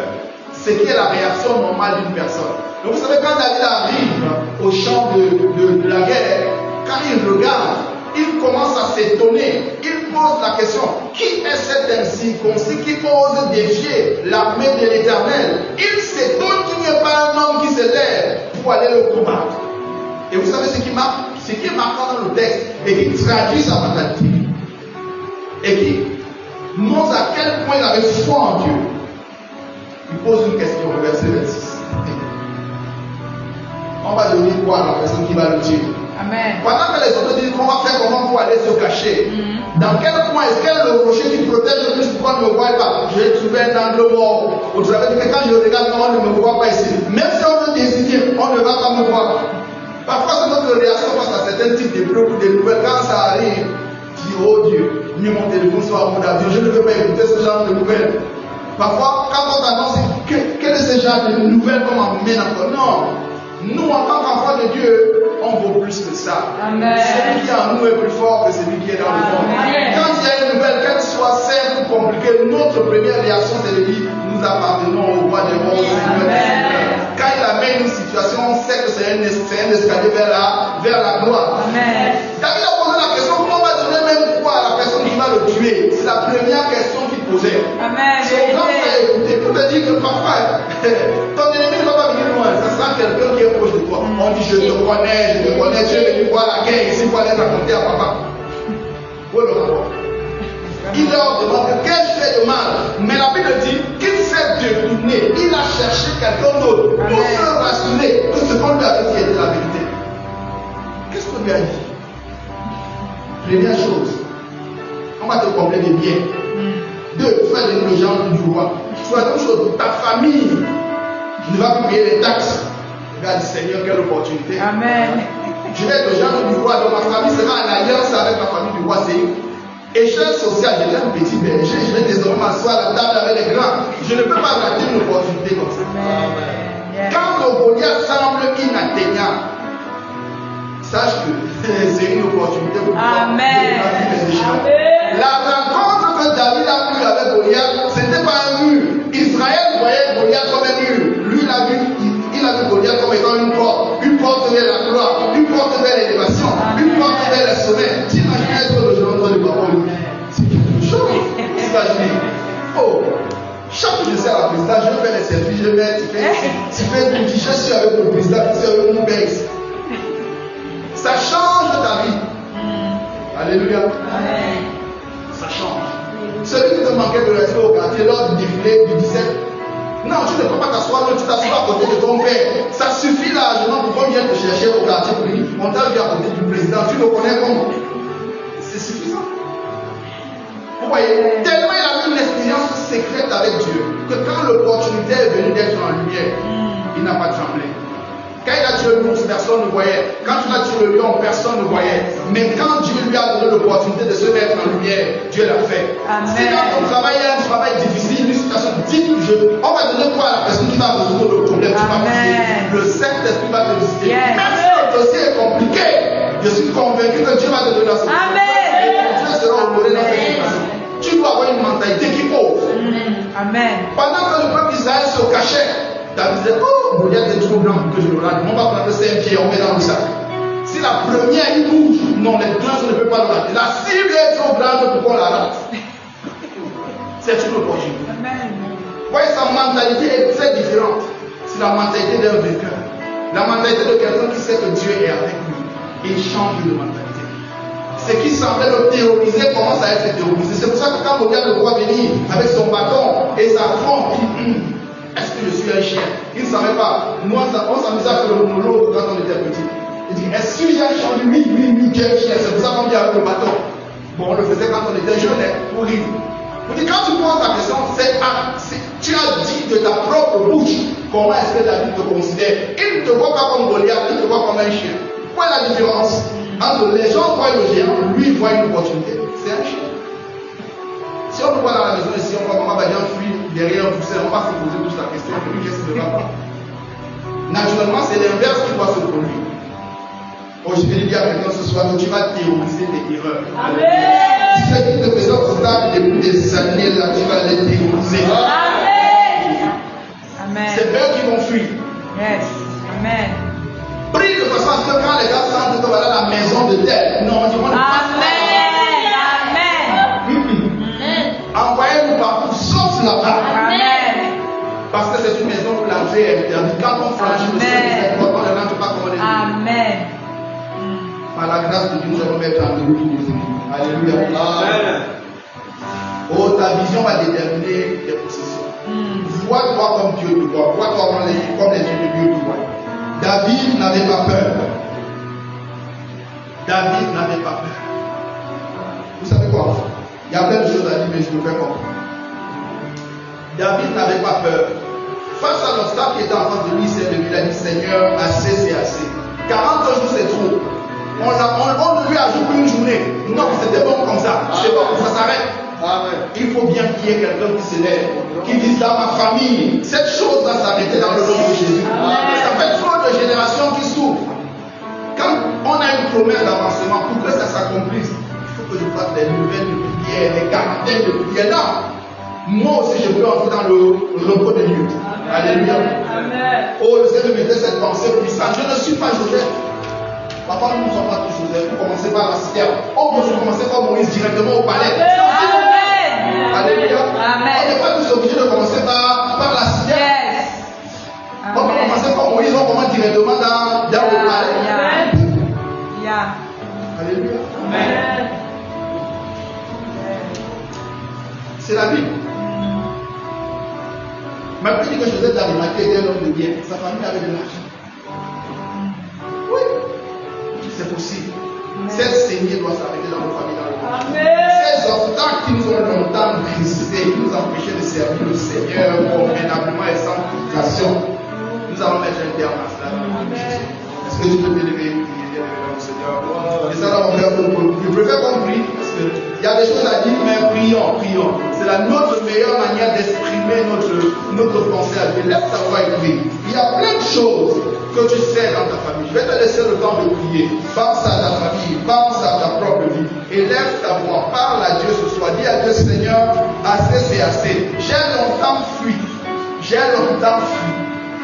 Ce qui est la réaction normale d'une personne. Donc vous savez, quand David arrive au champ de la guerre, quand il regarde, il commence à s'étonner. Il pose la question, qui est cet incirconcis qui ose défier l'armée de l'Éternel? Il s'étonne qu'il n'y ait pas un homme qui se lève pour aller le combattre. Et vous savez ce qui est marquant dans le texte et qui traduit sa mentalité et qui montre à quel point il avait foi en Dieu. Il pose une question au verset 26. On va donner quoi à la personne qui va le tuer? Amen. Pendant que les autres disent qu'on va faire comment pour aller se cacher, dans quel coin est-ce qu'elle est le rocher qui protège le plus pour qu'on ne me voit pas? Je vais trouver un angle mort. Au travers de que quand je regarde, on ne me voit pas ici. Même si on veut décider, on ne va pas me voir. Parfois, c'est notre réaction face à certains types de blocs ou de nouvelles. Quand ça arrive, je dis oh Dieu, mieux mon téléphone soit en mode avion. Je ne veux pas écouter ce genre de nouvelles. Parfois, quand on t'annonce quel est ce genre de nouvelles qu'on m'emmène encore? Non. Nous, en tant qu'enfants de Dieu, on vaut plus que ça. Amen. Celui qui est en nous est plus fort que celui qui est dans le monde. Quand il y a une nouvelle, qu'elle soit simple ou compliquée, notre première réaction, c'est de dire nous appartenons au roi des rois, au Seigneur des seigneurs. Quand il amène une situation, on sait que c'est un escalier vers la gloire. Amen. David a posé la question comment on va donner même quoi à la personne qui va le tuer? C'est la première question qu'il posait. Amen. C'est au grand frère écouter pour te dire que parfois, ton ennemi ne va pas venir loin. Ça sera quelqu'un qui est proche de toi. On dit je te connais, tu es venu voir la guerre ici pour aller raconter à papa. Où est le rapport? Il leur demande qu'ai-je fait de mal? Mais la Bible dit qu'il s'est détourné. Il a cherché quelqu'un d'autre pour se rassurer que ce qu'on lui avait dit était la vérité. Qu'est-ce qu'on lui a dit? Première chose, on va te combler de biens. Deux, sois de gens du roi. Troisième chose, ta famille ne va plus payer les taxes. Regarde, Seigneur, quelle opportunité. Amen. Je vais être le genre du roi, donc ma famille sera en alliance avec la famille du roi Séhir. Échelle sociale, j'étais un petit berger, je vais désormais m'asseoir à la table avec les grands. Je ne peux pas rater une opportunité comme ça. Quand le Goliath semble inatteignable, sache que c'est une opportunité pour toi. La rencontre que David a eue avec Goliath, ce n'était pas un mur. Israël voyait Goliath comme un mur. Lui, il a vu Goliath comme étant une porte vers la gloire, une porte vers l'élévation, une porte vers les sommets. T'imagines être le genre de parole? C'est quelque chose. T'imagines? Oh, chaque fois que je suis à la présidence, je fais les selfies, je mets, tu fais tout, je suis avec le président, je suis avec mon base. Ça change ta vie. Alléluia. Ça change. Celui qui te manquait de respect au quartier lors du défilé du 17, non, tu ne peux pas t'asseoir, tu t'assois à côté de ton père. Ça suffit largement pour qu'on vienne te chercher au quartier pour lui. On t'a vu à côté du président, tu le connais comment? C'est suffisant. Vous voyez, tellement il a eu une expérience secrète avec Dieu que quand l'opportunité est venue d'être en lumière, il n'a pas tremblé. Quand il a tué l'ours, personne ne voyait. Quand il a tué le lion, personne ne voyait. Mais quand Dieu lui a donné l'opportunité de se mettre en lumière, Dieu l'a fait. Si dans ton travail, il y a un travail difficile, une situation difficile, on va donner quoi à la personne qui va résoudre le problème? Tu vas visiter. Le Saint-Esprit va te visiter. Même si le dossier est compliqué, je suis convaincu que Dieu va te donner la solution. Et Dieu sera honoré dans cette situation. Tu dois avoir une mentalité qui ose. Pendant que le peuple d'Israël se cachait, David disait, oh, Goliath est trop grand pour que je le rate. On va prendre 5 pieds, on met dans le sac. Si la première il bouge, non, les deux ne peuvent pas le rater. La cible est trop grande pour qu'on la rate. C'est une opportunité. Vous voyez, sa mentalité est très différente. C'est la mentalité d'un vainqueur. La mentalité de quelqu'un qui sait que Dieu est avec lui. Il change de mentalité. Ce qui semblait le terroriser commence à être terrorisé. C'est pour ça que quand Goliath le voit venir avec son bâton et sa fronde, il dit, est-ce que je suis un chien? Il ne savait pas. Nous, on s'amusait à faire le monologue quand on était petit. Il dit, est-ce que j'ai un chien? Oui, tu es un chien. C'est pour ça qu'on vient avec le bâton. Bon, on le faisait quand on était jeune, pour rire. Vous dites, quand tu poses ta question, tu as dit de ta propre bouche comment est-ce que David te considère. Il ne te voit pas comme Goliath, il te voit comme un chien. Quelle est la différence entre les gens voient le géant, lui voit une opportunité? C'est un chien. Si on nous voit dans la maison ici, on voit comment Badian fuit derrière un poussin, on va se poser toute la question, lui, qu'est-ce qu'il ne va pas? Naturellement, c'est l'inverse qui doit se produire. Oh, je vais dire à quelqu'un ce soir que tu vas théoriser tes erreurs. Si ce qui te faisait obstacle depuis des années, là, tu vas les théoriser. C'est eux qui vont fuir. Amen. Prie de façon à ce que quand les gars sentent que voilà la maison de terre, non, on dit on ne passe pas. Envoyez-nous partout, sauf là-bas. Parce que c'est une maison où la vie est interdite. Quand on franchit le ciel, on ne rentre pas comme on est. Amen. Par la grâce de Dieu, nous allons mettre en dehors tous les ennemis. Alléluia. Amen. Oh, ta vision va déterminer tes possessions. Vois-toi comme Dieu te voit. Vois-toi comme les yeux de Dieu te voient. David n'avait pas peur. David n'avait pas peur. Vous savez quoi? Il y a plein de choses à dire, mais je le fais comprendre. David n'avait pas peur. Face à l'obstacle qui était en face de lui, il a dit, Seigneur, assez c'est assez. 40 jours c'est trop. On ne lui ajoute plus une journée. Non, c'était bon comme ça. C'est bon, ça s'arrête. Il faut bien qu'il y ait quelqu'un qui s'élève, qui dise dans ma famille, cette chose va s'arrêter dans le nom de Jésus. Ça fait trop de générations qui souffrent. Quand on a une promesse d'avancement, pour que ça s'accomplisse, il faut que je fasse des nouvelles de prières, des quarantaines de prières. Non, moi aussi je peux entrer dans le repos de Dieu. Alléluia. Oh, le Seigneur me mettait cette pensée puissante. Je ne suis pas Joseph. Parfois, nous ne sommes pas tous Joseph. Vous commencez par la citerne. On peut commencer comme Moïse directement au palais. Alléluia. On n'est pas tous obligés de commencer par la citerne. On peut commencer comme Moïse, on commence directement dans le palais. Alléluia. Amen. C'est la Bible. Même dit que Joseph d'Arimathée était un homme de bien. Sa famille avait de l'argent. Oui. C'est possible. Cette saignée doit s'arrêter dans nos familles, dans le monde. Ces obstacles qui nous ont longtemps brisés, qui nous empêchaient de servir le Seigneur convenablement et sans frustration, nous allons mettre un terme à cela. Est-ce que tu peux te lever et prier? Seigneur. Et ça dans mon cœur, je préfère qu'on prie parce qu'il y a des choses à dire, mais prions, prions. C'est notre meilleure manière d'exprimer notre pensée à Dieu. Laisse ta voix et prie. Il y a plein de choses que tu sais dans ta famille. Je vais te laisser le temps de prier. Pense à ta famille, pense à ta propre vie. Élève ta voix, parle à Dieu ce soir. Dis à Dieu, Seigneur, assez c'est assez. J'ai longtemps fui. J'ai longtemps fui.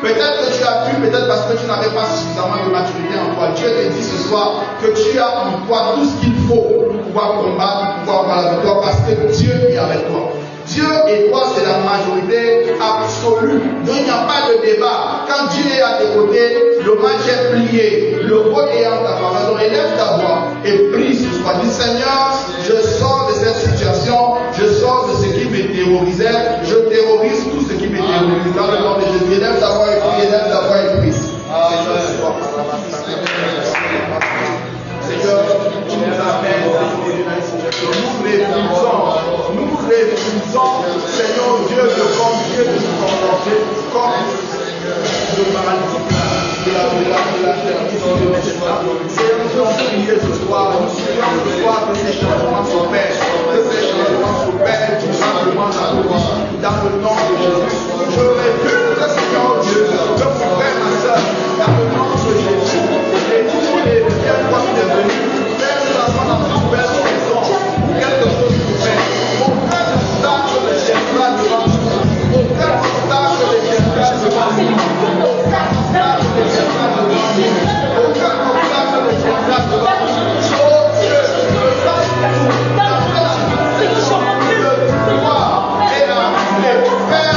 Peut-être que tu as pu, peut-être parce que tu n'avais pas suffisamment de maturité en toi. Dieu te dit ce soir que tu as en toi tout ce qu'il faut pour pouvoir combattre, pour pouvoir avoir la victoire, parce que Dieu est avec toi. Dieu et toi, c'est la majorité absolue. Donc il n'y a pas de débat. Quand Dieu est à tes côtés, le match est plié, le rôle est en ta faveur. Donc élève ta voix et prie ce soir. Dis Seigneur, je sors de cette situation, je sors de ce qui me terrorisait, je terrorise tout ce qui me terrorise. Dans le nom de Jésus, élève ta voix et prie, élève ta voix et prie. Seigneur, tu nous amènes, nous refusons, Seigneur Dieu, de confier, de nous contenter, comme le paradis de la terre qui sont de maintenant. Seigneur, nous allons prier ce soir, nous prions ce soir que ces changements s'opèrent, que ces changements s'opèrent durablement dans nos vies, dans le nom de Jésus. Je refuse, Seigneur Dieu, que mon frère, ma soeur, dans le nom de Jésus, et tous les dernières fois qu'il est venu, faire de la foi dans une nouvelle maison, pour quelque chose de fait. Aucun obstacle ne viendra devant nous. Aucun obstacle ne viendra devant nous. Aucun obstacle ne viendra devant nous. Aucun obstacle ne viendra devant nous. Oh Dieu, le temps pour nous, d'après la puissance, le pouvoir et la paix.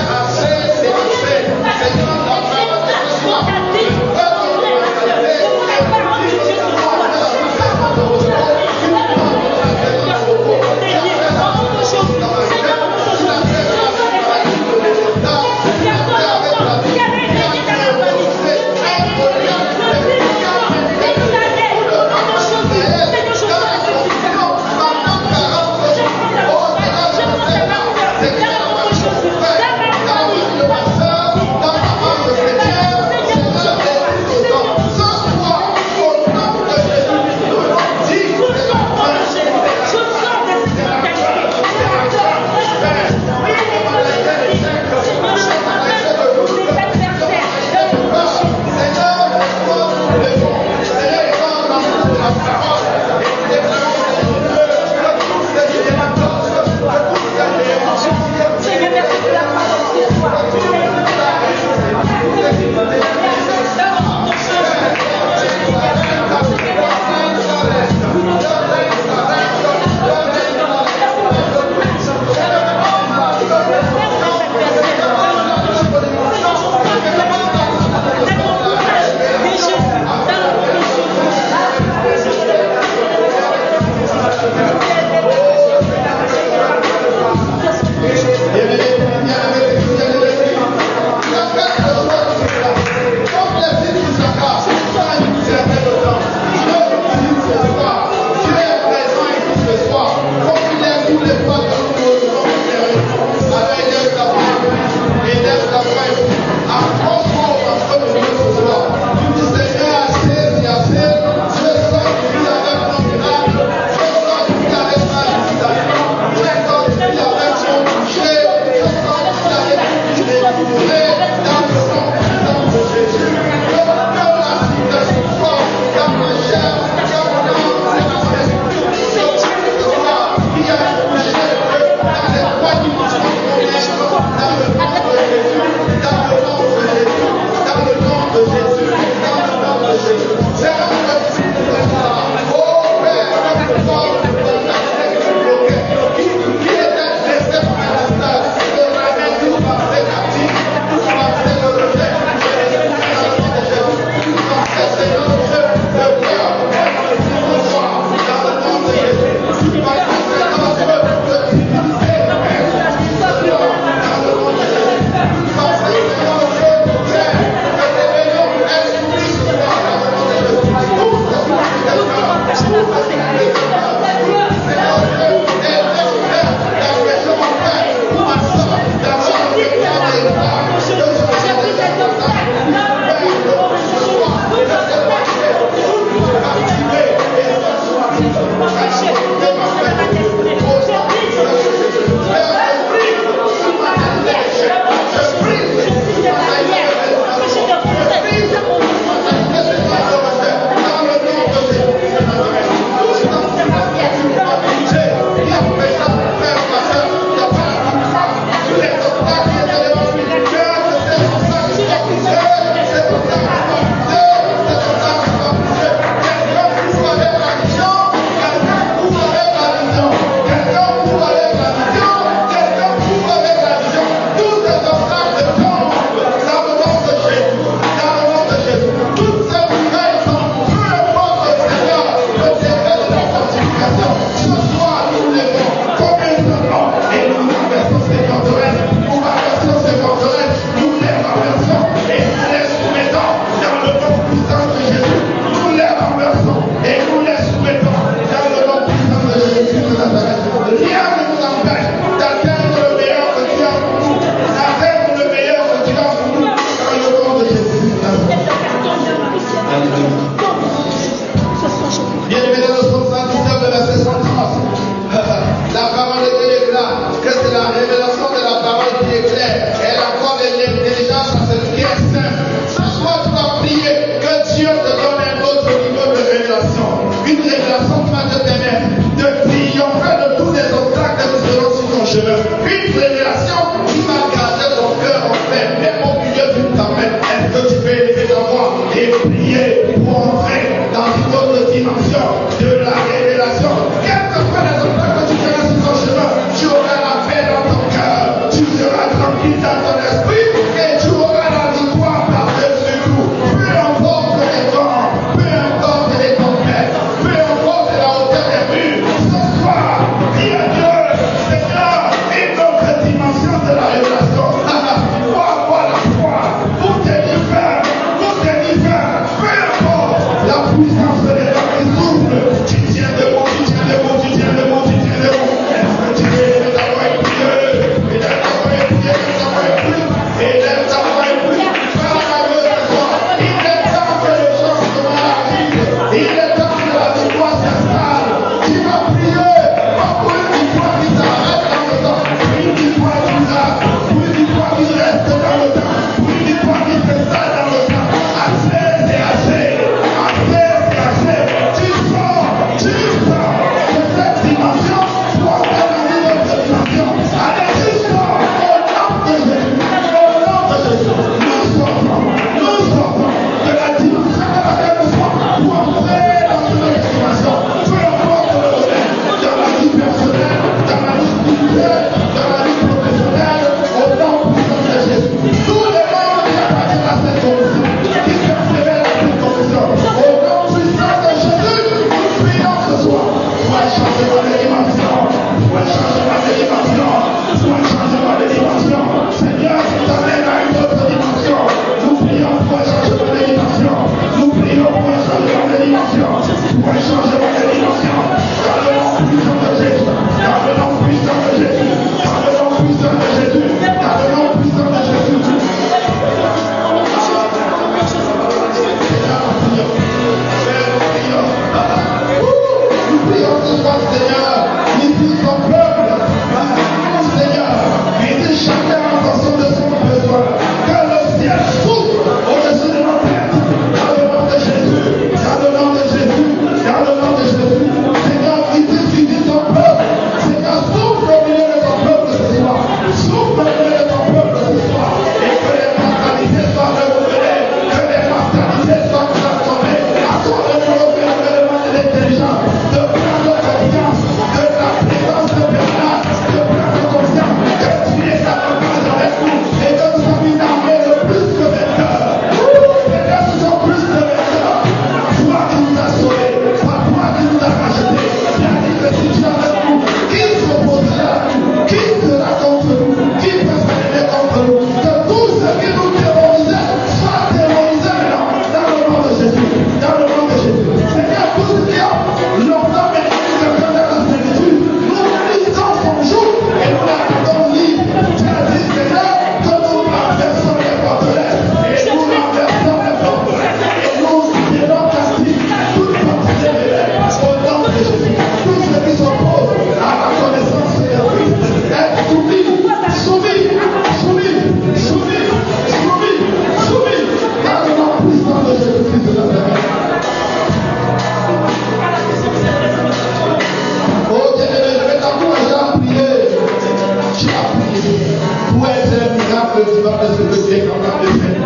témoignage vivant de ce que tu es capable de faire.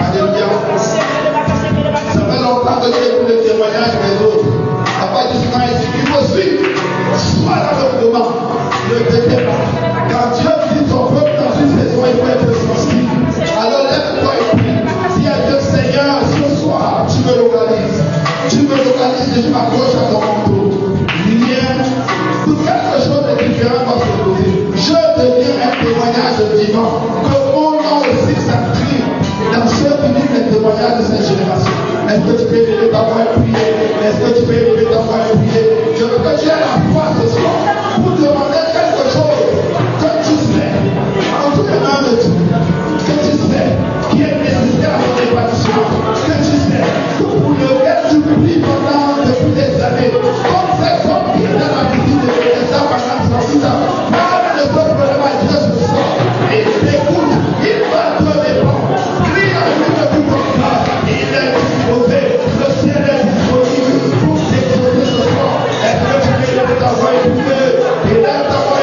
Alléluia. Ça fait longtemps que tu écoutes le témoignage des autres. Papa dit souvent ici, il faut suivre. Sois dans le mouvement. Ne t'étais pas. Quand Dieu dit son peuple dans une saison, il faut être sensible. Alors lève-toi et prie. Dis à Dieu, Seigneur, ce soir, tu me localises. Tu me localises et je m'accroche à ton manteau. Viens, pour quelque chose de différent va se poser. Je deviens un témoignage vivant. Que mon nom aussi s'inscrive dans ceux qui vivent les témoignages de cette génération. Est-ce que tu peux élever ta voix et prier? Est-ce que tu peux élever ta voix et prier? Je veux que tu aies la foi ce soir pour demander quelque chose que tu sais, en tout cas de tout, que tu sais, qui est nécessaire à ton épanouissement, que tu sais, pour lequel tu pries pendant depuis des années, comme cet homme qui est dans la visite de l'État pendant 38 ans. Parle de ce problème à Dieu ce soir. Il t'écoute, il va te répondre. Crie à lui de tout ton cœur. Il est disposé, le ciel est disponible pour t'écouter ce soir. Est-ce que tu peux lever ta voix et prier? Et lève ta voix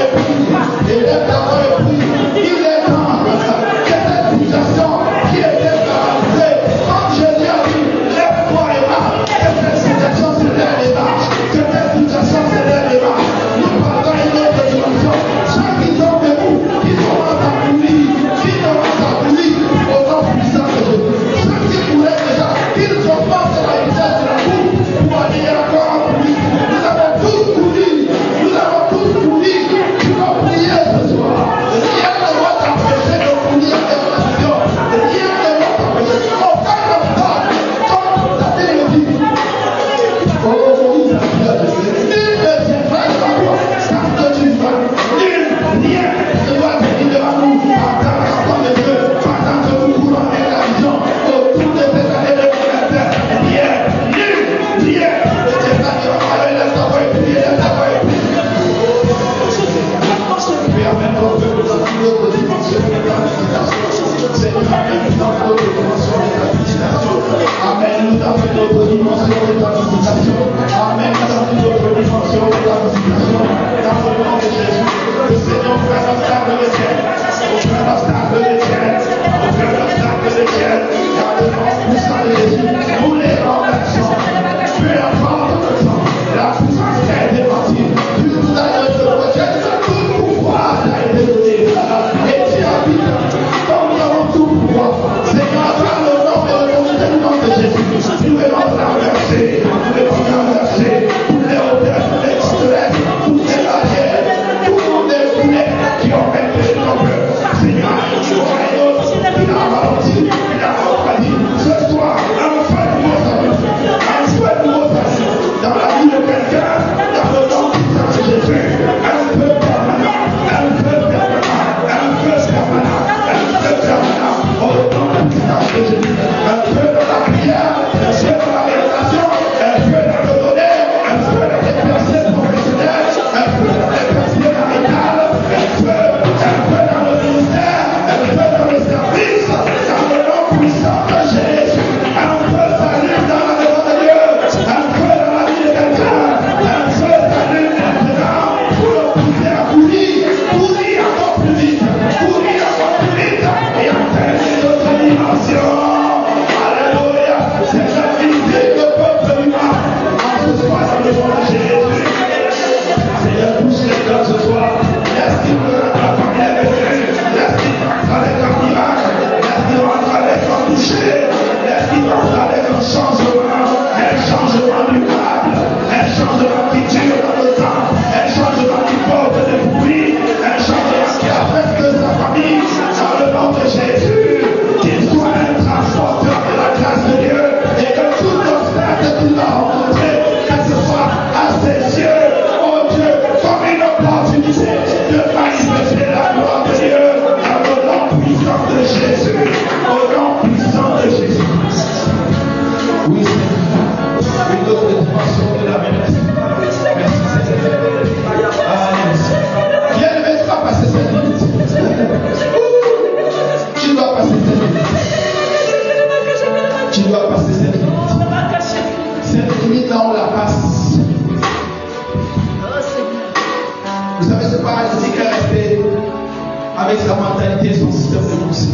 avec sa mentalité et son système de pensée.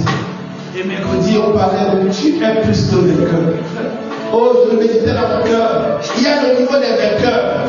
Et mercredi, on parlait de tu es plus que vainqueur. Oh, je le méditais dans mon cœur. Il y a le niveau des vainqueurs.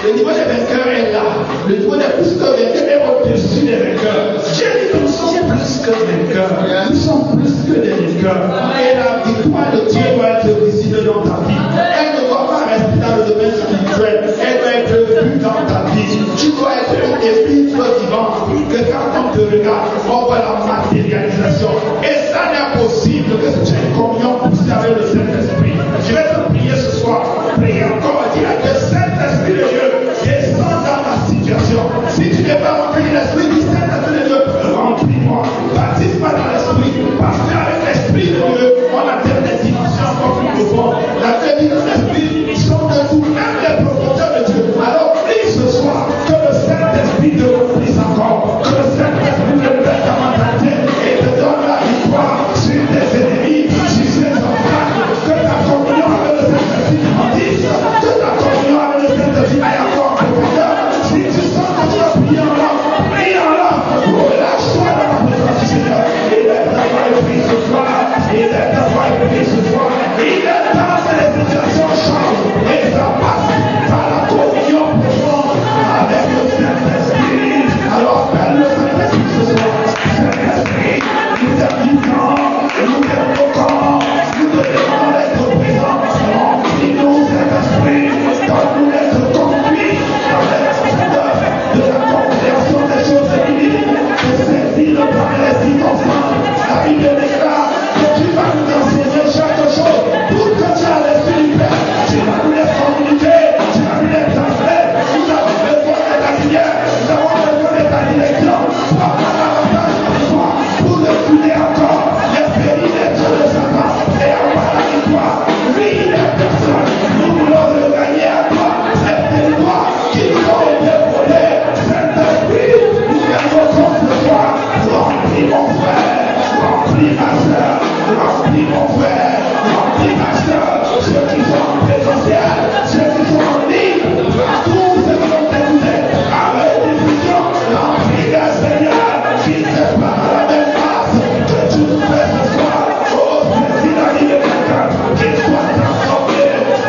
Le niveau des vainqueurs est là. Le niveau des plus que vainqueurs est au-dessus des vainqueurs. Dieu dit que nous sommes plus que vainqueurs. Nous sommes plus que des vainqueurs. Et la victoire de Dieu doit être visible dans ta vie. Elle ne doit pas rester dans le domaine spirituel. Elle doit être vue dans ta vie. Tu dois être un esprit vivant. Que quand on te regarde, on voit la matérialisation. Et ça n'est possible que tu aies une communion poussée avec le Saint-Esprit. Je vais te prier ce soir. Prie encore. Dis que Saint-Esprit de Dieu descend dans ma situation. Si tu n'es pas rempli de l'Esprit, dis Saint-Esprit de Dieu, remplis-moi. Baptise-moi dans l'Esprit. Parce qu'avec l'Esprit de Dieu, on atteint des dimensions encore plus profondes. La vie de l'Esprit sont de tout, même les profondeurs de Dieu. Alors prie ce soir que le Saint-Esprit te remplisse encore. Que le Saint-Esprit te mette ta mentalité et te donne la victoire sur tes ennemis, sur tes enfants. Que ta communion avec le Saint-Esprit grandisse. Que ta communion avec le Saint-Esprit aille encore en profondeur. Si tu sens que tu vas prier en langue, prie en langue. Relâche-toi dans la présence du Seigneur. Il est d'avoir écrit ce soir. Il est d'avoir écrit ce soir. Il est temps que les situations changent. Et ça passe par la communion profonde avec le Saint-Esprit. Alors appelle le Saint-Esprit ce soir. Saint-Esprit, nous sommes vivants. Nous sommes vivants. Nous te demandons d'être présents. Remplis-nous, Saint-Esprit. Donne-nous d'être conduits dans les profondeurs de la compréhension des choses divines. De saisir le plan et les circonstances. La Bible déclare que tu vas nous enseigner chaque chose. Tout que tu as reçu du Père, tu vas nous les communiquer. Tu vas nous les transmettre. Nous avons besoin de ta lumière. Nous avons besoin de ta direction. Pour avoir davantage de foi. Pour reculer encore les pays des dieux de Satan. Et avoir la victoire. Lui, les personnes. Nous voulons le gagner à toi. Les territoires qui nous ont été volés. Saint-Esprit, nous invoquons ce soir. Remplis mon frère. Remplis ma soeur. Remplis mon frère. Remplis ma soeur. Ceux qui sont en présentiel. Ceux qui sont en ligne. Partout ceux qui ont écouté. Avec diffusion. Remplis-les, Seigneur. Qui sépare la même grâce que tu nous fais ce soir. Oh, merci la vie de quelqu'un. Qu'il soit transformé.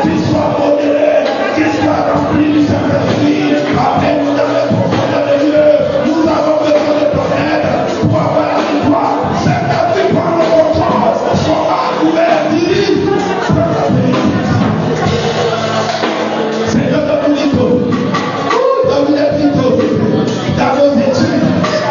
Qu'il soit modéré. Qu'il soit rempli du Saint-Esprit. Amène-nous dans les profondeurs de Dieu. Nous avons besoin de ton aide pour avoir la victoire. Saint-Esprit, prends le contrôle. Sois à couvert, dirige. Seigneur, donne-nous tout. Donne-nous tout. Dans nos études,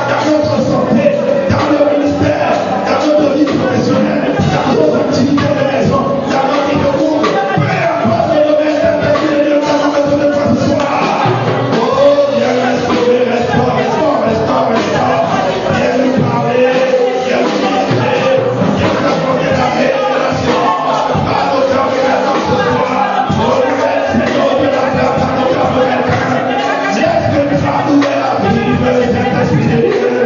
dans notre santé, dans le ministère, dans notre vie professionnelle, dans nos activités de maison, dans notre vie de couple. Peu importe le domaine d'intérêt de Dieu, nous avons besoin de toi ce soir. Oh, viens restaurer, restaure. Viens nous parler, viens nous ministrer, viens nous apporter la révélation. Par nos cœurs, ce soir. Oh, Seigneur, de la terre, par nos cœurs, laisse que tu vas nous la vie, le Saint-Esprit de Dieu.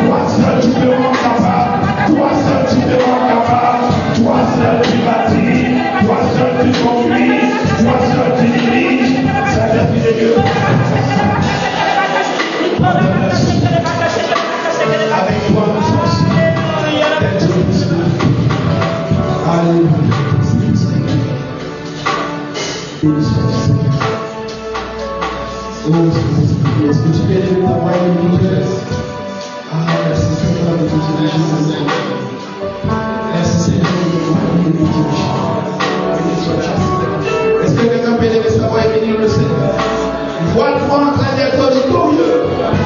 Toi seul tu te rends capable. Toi seul tu te rends capable. Toi seul tu bâtis. Toi seul tu conduis. Toi seul tu diriges. Saint-Esprit de Dieu. Avec toi nous sommes sûrs d'être plus. Alléluia. Oh, est-ce que tu peux aider ta voix lumineuse? Ah, merci Seigneur de tout Jésus. Merci Seigneur de tout Jésus. Est-ce que quelqu'un peut aider sa voix et bénir le Seigneur? Vois-toi en train d'être victorieux.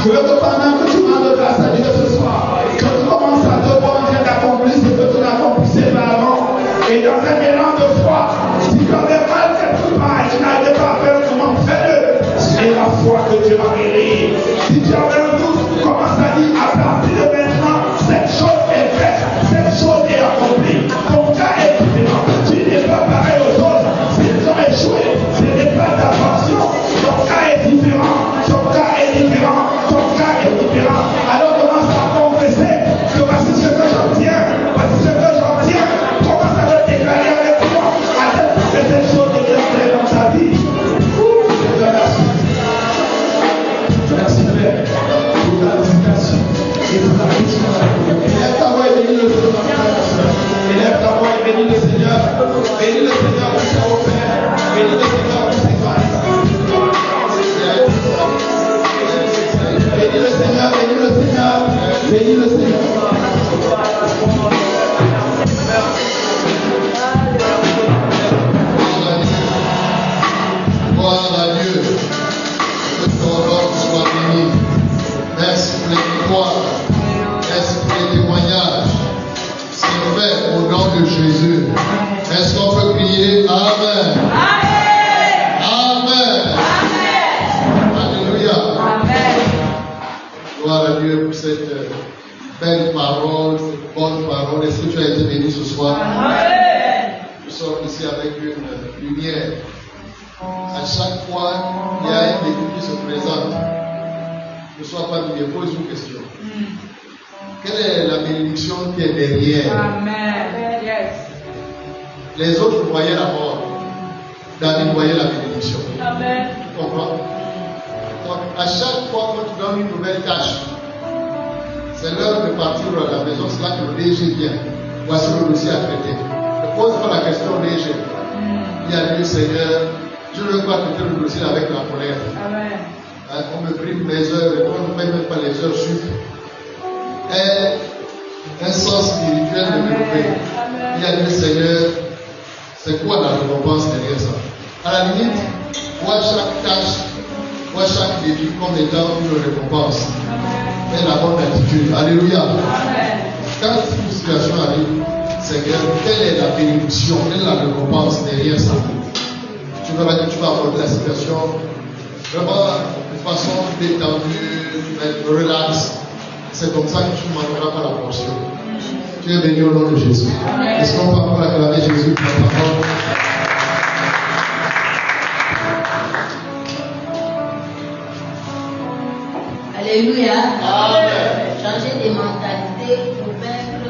Je veux que pendant que tu rendes grâce à Dieu ce soir, que tu commences à te voir en train d'accomplir ce que tu n'accomplissais pas avant. Et dans un élan de foi, si tu avais mal quelque part et tu n'arrivais pas à faire comment, fais-le. C'est la foi que Dieu va guérir. Si tu avais un doute, commence à dire à partir de maintenant, cette chose est faite, cette chose est accomplie. Ton cas est différent. Tu n'es pas pareil aux autres. S'ils ont échoué, ce n'est pas ta portion. Ton cas est différent. Ton cas est différent. Ton cas est différent. Bénis le Seigneur. Bénis le Seigneur pour sa offert. Bénis le Seigneur pour ses grâces. Bénis le Seigneur, bénis le Seigneur, bénis le Seigneur. Gloire à Dieu. Que ton nom soit béni. Merci pour les victoires. Merci pour les témoignages. C'est fait au nom de Jésus. Est-ce qu'on peut crier Amen? Amen. Alléluia. Gloire à Dieu pour cette belle parole, cette bonne parole. Est-ce que tu as été béni ce soir? Nous sommes ici avec une lumière. À chaque fois, il y a un défi qui se présente. Ne sois pas mieux, pose une question. Quelle est la bénédiction qui est derrière? Amen. Yes. Les autres voyaient la mort. David voyait la bénédiction. Amen. Tu comprends? Donc, à chaque fois que tu donnes une nouvelle tâche, c'est l'heure de partir à la maison. C'est là que le DG vient. Voici le dossier à traiter. Ne pose pas la question au DG. Il y a Dieu, Seigneur. Je ne veux pas traiter le dossier avec la colère. Amen. On me prime les heures et on ne paye même pas les heures sup. Un sens spirituel de développer. Il y a Dieu, Seigneur. C'est quoi la récompense derrière ça? À la limite, vois chaque tâche, vois chaque défi comme étant une récompense. Et la bonne attitude. Alléluia. Quand une situation arrive, Seigneur, quelle est la bénédiction, quelle est la récompense derrière ça? Tu verras que tu vas aborder la situation vraiment de façon détendue, relax. C'est comme ça que tu ne manqueras pas la portion. Tu es béni au nom de Jésus. Est-ce qu'on peut encore acclamer Jésus pour la parole? Alléluia. Changer de mentalité pour vaincre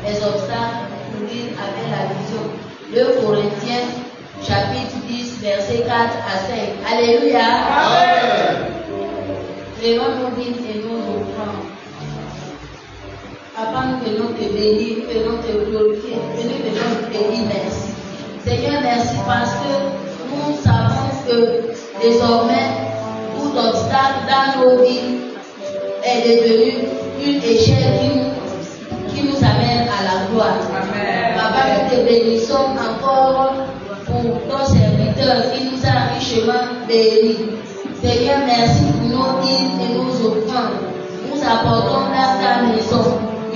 les obstacles, pour dire avec la vision. 2 Corinthiens, chapitre 10, versets 4 à 5. Alléluia. Prenons nos dîmes et nos offrandes. Papa, nous venons te bénir, nous venons te glorifier, nous venons te dire merci. Seigneur, merci parce que nous savons que désormais, tout obstacle dans nos vies est devenu une échelle qui nous amène à la gloire. Amen. Papa, nous te bénissons encore pour ton serviteur qui nous a richement bénis. Seigneur, merci pour nos dîmes et nos offrandes. Nous apportons dans ta maison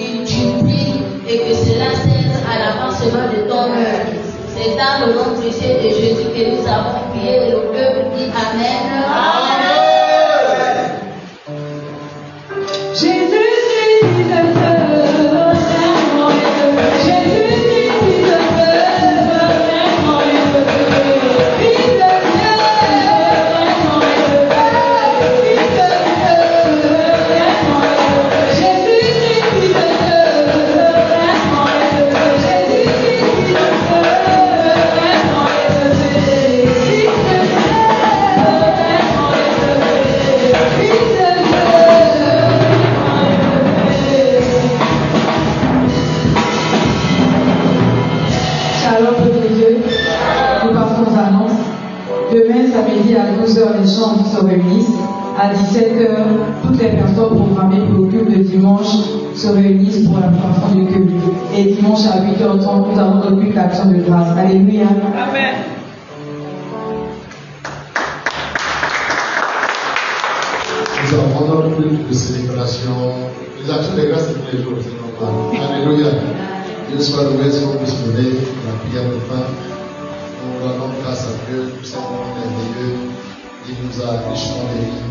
une prie et que cela cesse à l'avancement de ton œuvre. C'est dans le nom précieux de Jésus que nous avons prié et le peuple dit Amen. Amen. Jésus, tu le feu, vraiment le feu. Jésus, tu le feu, vraiment le feu. Fils de Dieu, vraiment le feu. Fils de Dieu, vraiment le feu. Jésus, tu le feu, vraiment le feu. Jésus, tu le feu, vraiment le feu. Fils de Dieu, vraiment le feu. Fils de Dieu. Shalom, peuple de Dieu. Nous passons aux annonces. Demain, samedi à 12h, les chambres se réunissent. À 17h, toutes les personnes programmées pour le culte de dimanche se réunissent pour la préparation du culte. Et dimanche à 8h30, nous avons notre culte d'action de grâce. Alléluia. Amen. Nous avons notre culte de célébration. Les actions de grâce, c'est tous les jours, c'est normal. Alléluia. Dieu soit loué, si on peut se lever pour la prière de fin. Nous rendons grâce à Dieu pour cet moment merveilleux. Il nous a richement bénis.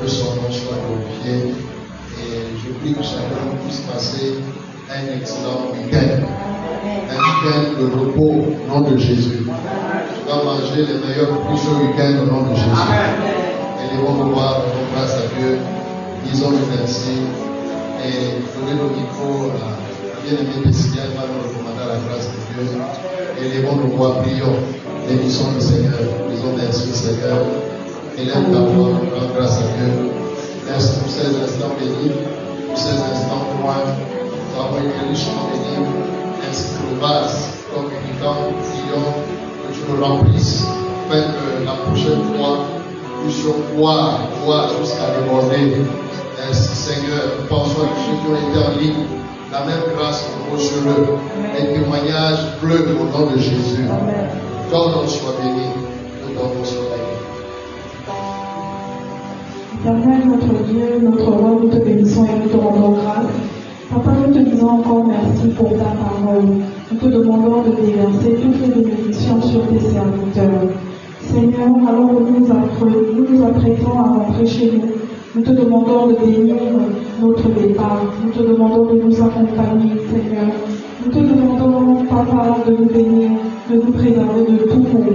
Que son nom soit glorifié. Et je prie que chacun puisse passer un excellent week-end. Un week-end de repos au nom de Jésus. Tu vas manger les meilleurs fruits ce week-end au nom de Jésus. Élevons nos voix, rendons grâce à Dieu. Disons-le merci. Et donnez le micro à bien-aimé Pessia, va nous recommander la grâce de Dieu. Élevons nos voix, prions. Bénissons le Seigneur. Disons merci Seigneur. Élève ta voix, rends grâce à Dieu. Merci pour ces instants bénis, pour ces instants loin. Nous avons été richement bénis. Ainsi que le vase, communicants, prions que tu nous remplisses, afin que la prochaine fois, nous puissions boire jusqu'à déborder. Merci Seigneur, nous pensons à ceux qui ont été en ligne, la même grâce repose sur eux. Les témoignages pleuvent au nom de Jésus. Ton nom soit béni, que ton nom soit béni. Éternel, notre Dieu, notre roi, nous te bénissons et nous te rendons grâce. Papa, nous te disons encore merci pour ta parole. Nous te demandons de déverser toutes les bénédictions sur tes serviteurs. Seigneur, alors nous nous apprêtons à rentrer chez nous. Nous te demandons de bénir notre départ. Nous te demandons de nous accompagner, Seigneur. Nous te demandons, Papa, de nous bénir, de nous préserver de tout mot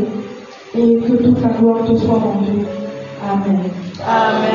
et que toute la gloire te soit rendue. Amen. Amen.